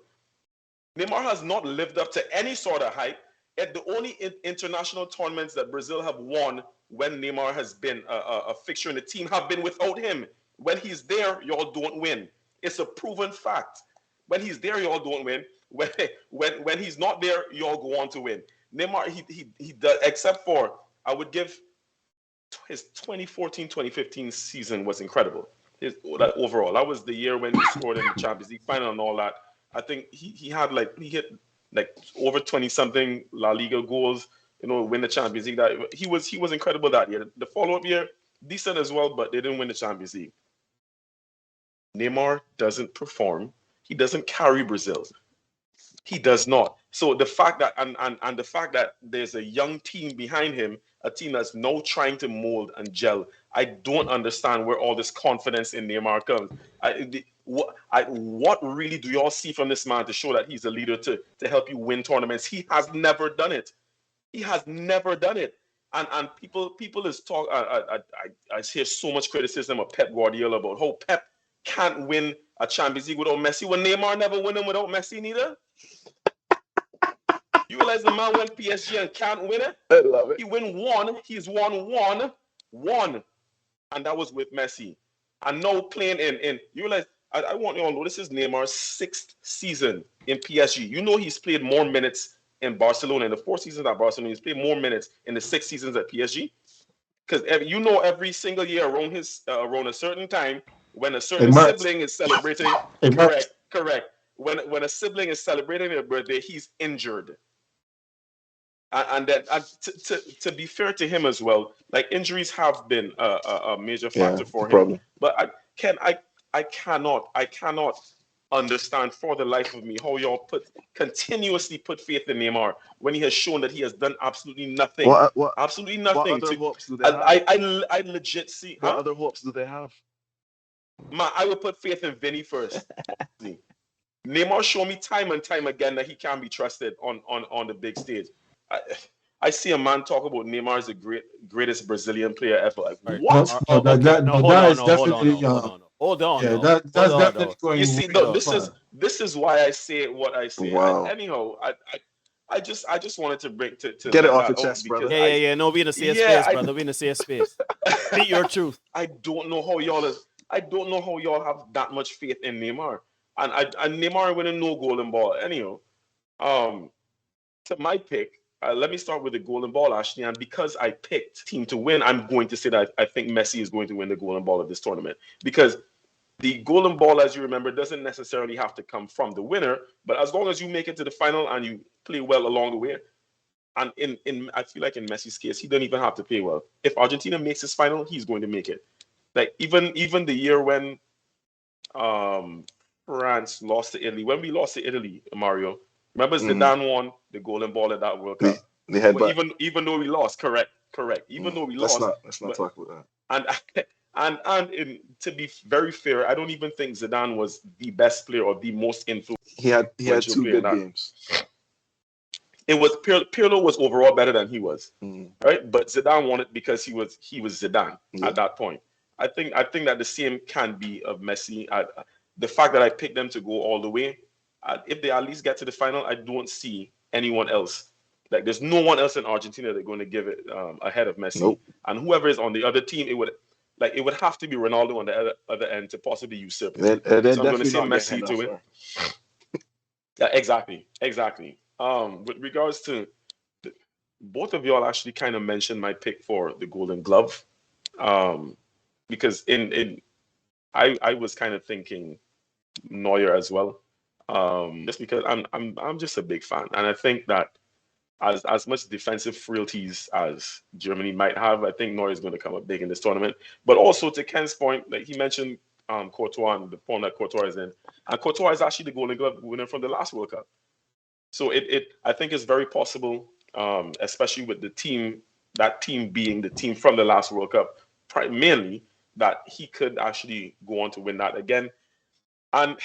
Neymar has not lived up to any sort of hype. At the only international tournaments that Brazil have won when Neymar has been a fixture in the team have been without him. When he's there, y'all don't win. It's a proven fact. When he's there, y'all don't win. When he's not there, y'all go on to win. Neymar, he does, except for, I would give his 2014-2015 season was incredible. Overall, that was the year when he scored in the Champions League final and all that. I think he hit like over 20 something La Liga goals. Win the Champions League. That he was incredible that year. The follow-up year, decent as well, but they didn't win the Champions League. Neymar doesn't perform. He doesn't carry Brazil. He does not. So the fact that and the fact that there's a young team behind him, a team that's now trying to mold and gel, I don't understand where all this confidence in Neymar comes. What really do y'all see from this man to show that he's a leader to help you win tournaments? He has never done it. He has never done it. And people is talk. I hear so much criticism of Pep Guardiola about how Pep can't win a Champions League without Messi. When Neymar never win them without Messi neither. You realize the man went PSG and can't win it? I love it. He win one. He's won one, and that was with Messi. And now playing in you realize, I want you all to know this is Neymar's 6th season in PSG. He's played more minutes in Barcelona. In the 4 seasons at Barcelona, he's played more minutes in the 6 seasons at PSG. Because every single year around a certain time, when a certain sibling is celebrating, correct. When a sibling is celebrating their birthday, he's injured. And then to be fair to him as well, like injuries have been a major factor for him. Problem. But I cannot understand for the life of me how y'all continuously put faith in Neymar when he has shown that he has done absolutely nothing. Absolutely nothing. What other hopes do they have? I legit see. What other hopes do they have? I would put faith in Vinny first. Neymar showed me time and time again that he can be trusted on the big stage. I see a man talk about Neymar as the greatest Brazilian player ever. Like, what? That is definitely Hold on. Yeah, that's definitely going. You see, this is why I say what I say. Wow. Anyhow, I just wanted to bring to get it off your chest, brother. Yeah. No, be in a safe space, brother. Be in a safe space. Speak your truth. I don't know how y'all have that much faith in Neymar, and Neymar winning no golden ball. Anyhow, to my pick. Let me start with the golden ball, Ashley. And because I picked team to win, I'm going to say that I think Messi is going to win the golden ball of this tournament. Because the golden ball, as you remember, doesn't necessarily have to come from the winner. But as long as you make it to the final and you play well along the way, and I feel like in Messi's case, he doesn't even have to play well. If Argentina makes his final, he's going to make it. like even the year when France lost to Italy. When we lost to Italy, Mario, remember Zidane won the Golden Ball at that World The Cup. the But headbutt. even though we lost, correct. Even though we Let's lost, not but talk about and to be very fair, I don't even think Zidane was the best player or the most that. He had influential two player in good that. games. It was Pirlo was overall better than he was, Mm, right? But Zidane won it because he was Zidane yeah. at that point. I think that the same can be of Messi. The fact that I picked them to go all the way, if they at least get to the final, I don't see anyone else. Like there's no one else in Argentina that's going to give it ahead of Messi. Nope. And whoever is on the other team, it would have to be Ronaldo on the other end to possibly usurp it. They're So I'm going to definitely say not getting Messi that to it. far. Yeah, exactly. With regards to both of y'all actually kind of mentioned my pick for the Golden Glove, because in I was kind of thinking Neuer as well, just because I'm just a big fan, and I think that as much defensive frailties as Germany might have, I think Neuer is going to come up big in this tournament. But also to Ken's point, like he mentioned, Courtois and the form that Courtois is in, and Courtois is actually the Golden Glove winner from the last World Cup. So I think it's very possible, especially with that team being the team from the last World Cup, mainly that he could actually go on to win that again. And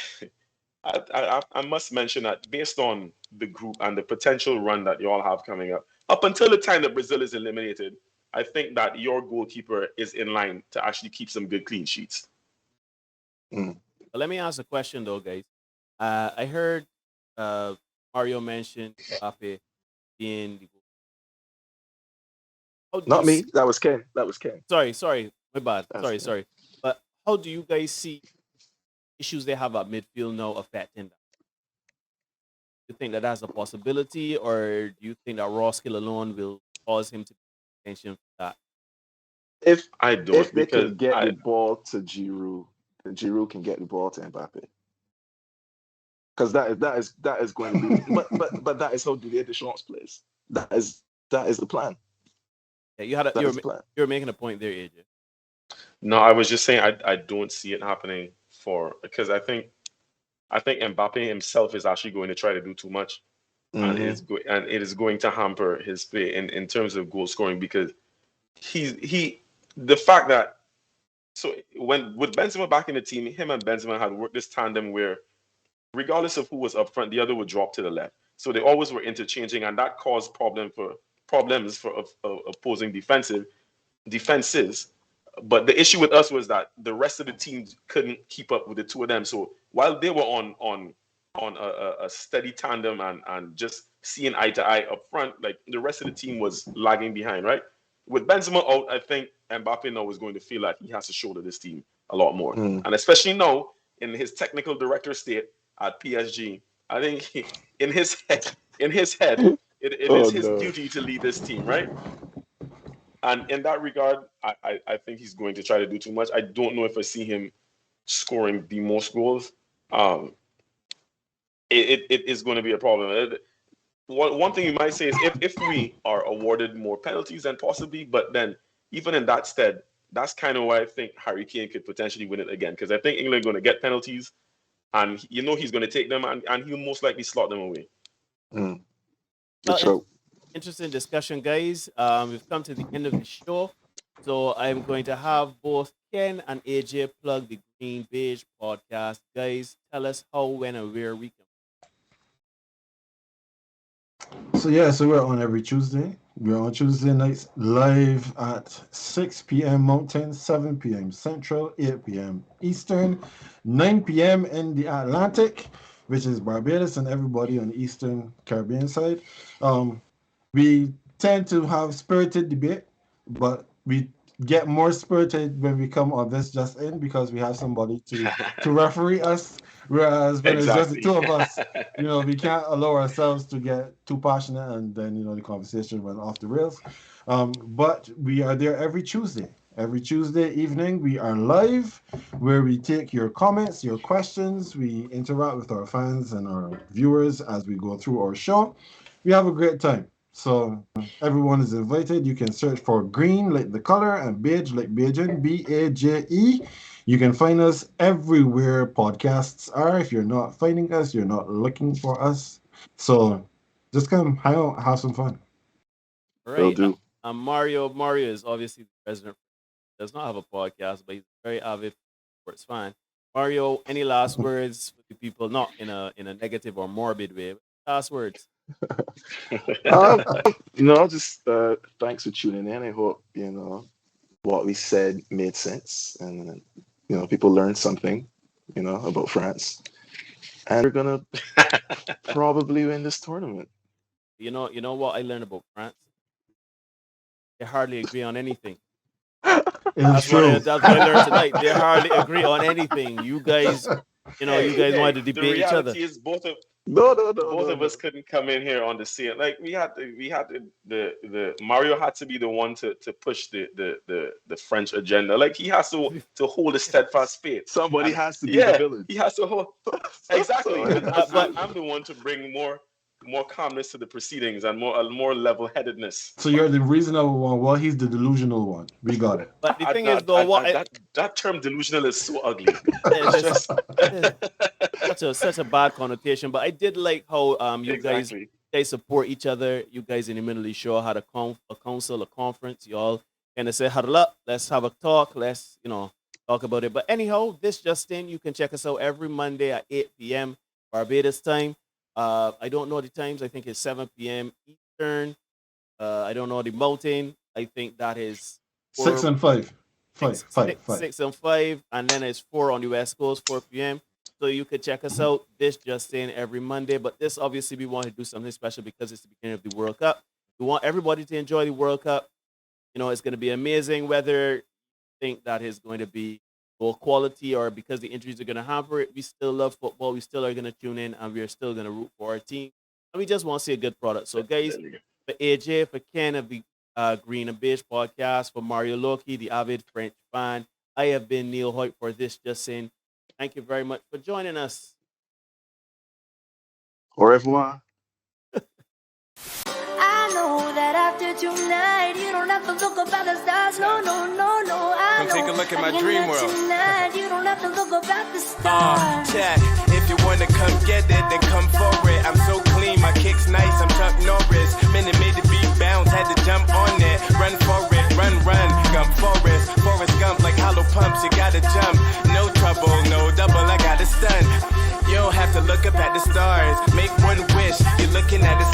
I must mention that based on the group and the potential run that you all have coming up until the time that Brazil is eliminated, I think that your goalkeeper is in line to actually keep some good clean sheets. Mm. But let me ask a question though, guys. I heard Mario mention Mbappe being the how do you Not me. see, That was Ken. That was Ken. sorry, my bad. That's Ken. Sorry. But how do you guys see issues they have at midfield now affecting that? Do you think that that's a possibility, or do you think that raw skill alone will cause him to be attention for that? If I don't if they because can get the ball to Giroud, then Giroud can get the ball to Mbappe. Because that is going to be but that is how Didier Deschamps plays. That is the plan. Yeah, you had That is the plan. you're making a point there, AJ. no, I was just saying I don't see it happening because I think Mbappe himself is actually going to try to do too much, and it is going to hamper his play in terms of goal scoring because the fact that so when with Benzema back in the team, him and Benzema had worked this tandem where regardless of who was up front, the other would drop to the left. So they always were interchanging, and that caused problems for opposing defenses. But the issue with us was that the rest of the team couldn't keep up with the two of them. So while they were on a steady tandem and just seeing eye to eye up front, like the rest of the team was lagging behind, right? With Benzema out, I think Mbappe now is going to feel like he has to shoulder this team a lot more, and especially now in his technical director state at PSG, I think in his head, it is his duty to lead this team, right? And in that regard, I think he's going to try to do too much. I don't know if I see him scoring the most goals. Um, it is going to be a problem. One thing you might say is if we are awarded more penalties than possibly, but then even in that stead, that's kind of why I think Harry Kane could potentially win it again because I think England are going to get penalties and he's going to take them and he'll most likely slot them away. Well, interesting discussion, guys. We've come to the end of the show. So I'm going to have both Ken and AJ plug the Green Beige podcast. Guys, tell us how, when, and where we can. So we're on every Tuesday. We're on Tuesday nights live at 6 p.m. Mountain, 7 p.m. Central, 8 p.m. Eastern, 9 p.m. in the Atlantic, which is Barbados and everybody on the Eastern Caribbean side. We tend to have spirited debate, but we get more spirited when we come on this just in because we have somebody to referee us. Whereas when it's just the two of us, we can't allow ourselves to get too passionate and then, the conversation went off the rails. But we are there every Tuesday. Every Tuesday evening, we are live where we take your comments, your questions. We interact with our fans and our viewers as we go through our show. We have a great time. So everyone is invited. You can search for green like the color and beige like Bajan, Baje. You can find us everywhere podcasts are. If you're not finding us, you're not looking for us. So just come hang out, have some fun. Will Right. do. Mario. Mario is obviously the president. Does not have a podcast, but he's a very avid sports fan. Mario, any last words for the people? Not in a negative or morbid way. But last words. Um, just thanks for tuning in. I hope what we said made sense, and people learned something, about France, and we're gonna probably win this tournament. You know what I learned about France? They hardly agree on anything. It's true. That's what I learned tonight. They hardly agree on anything. You guys, you Hey, wanted to the debate each other. reality is both of No, no, no, both no, of us no. couldn't come in here on the scene. Like the Mario had to be the one to push the French agenda. Like he has to hold a steadfast faith. Somebody And has to be the yeah, villain. he has to hold exactly. So, And But I'm the one to bring more calmness to the proceedings and more level-headedness. So you're the reasonable one. Well, he's the delusional one. We got it. but the thing is though, That term delusional is so ugly. it's Just such a bad connotation. But I did like how you exactly. guys support each other. You guys in the middle of the show had a council, a conference. You all kind of say, huddle up, let's have a talk, let's talk about it. But anyhow, this just in, you can check us out every Monday at 8 p.m. Barbados time. I don't know the times. I think it's 7 p.m. Eastern. I don't know the mountain. I think that is 6 and 5. 5. 6 and 5, and then it's 4 on the West Coast, 4 p.m. So you could check us out. This just in every Monday, but this obviously we want to do something special because it's the beginning of the World Cup. We want everybody to enjoy the World Cup. It's going to be amazing. Whether you think that is going to be low quality or because the injuries are going to hamper it, we still love football. We still are going to tune in and we are still going to root for our team. And we just want to see a good product. So, guys, for AJ, for Ken of the Green and Beige podcast, for Mario Loki, the avid French fan, I have been Neil Hoyt for this just in. Thank you very much for joining us. Au revoir. I know that after tonight, you don't have to look up at the stars. No, no, no, no. I Come know take a look at my that dream you know world. Tonight, you don't have to look up at the stars. Chat. If you wanna come get it, then come for it. I'm so clean, my kick's nice, I'm Chuck Norris. Minute made the beat bounce, had to jump on it. Run for it, run, Gump Forrest Gump like hollow pumps, you gotta jump. No trouble, no double, I got a stun. You don't have to look up at the stars, make one wish. You're looking at the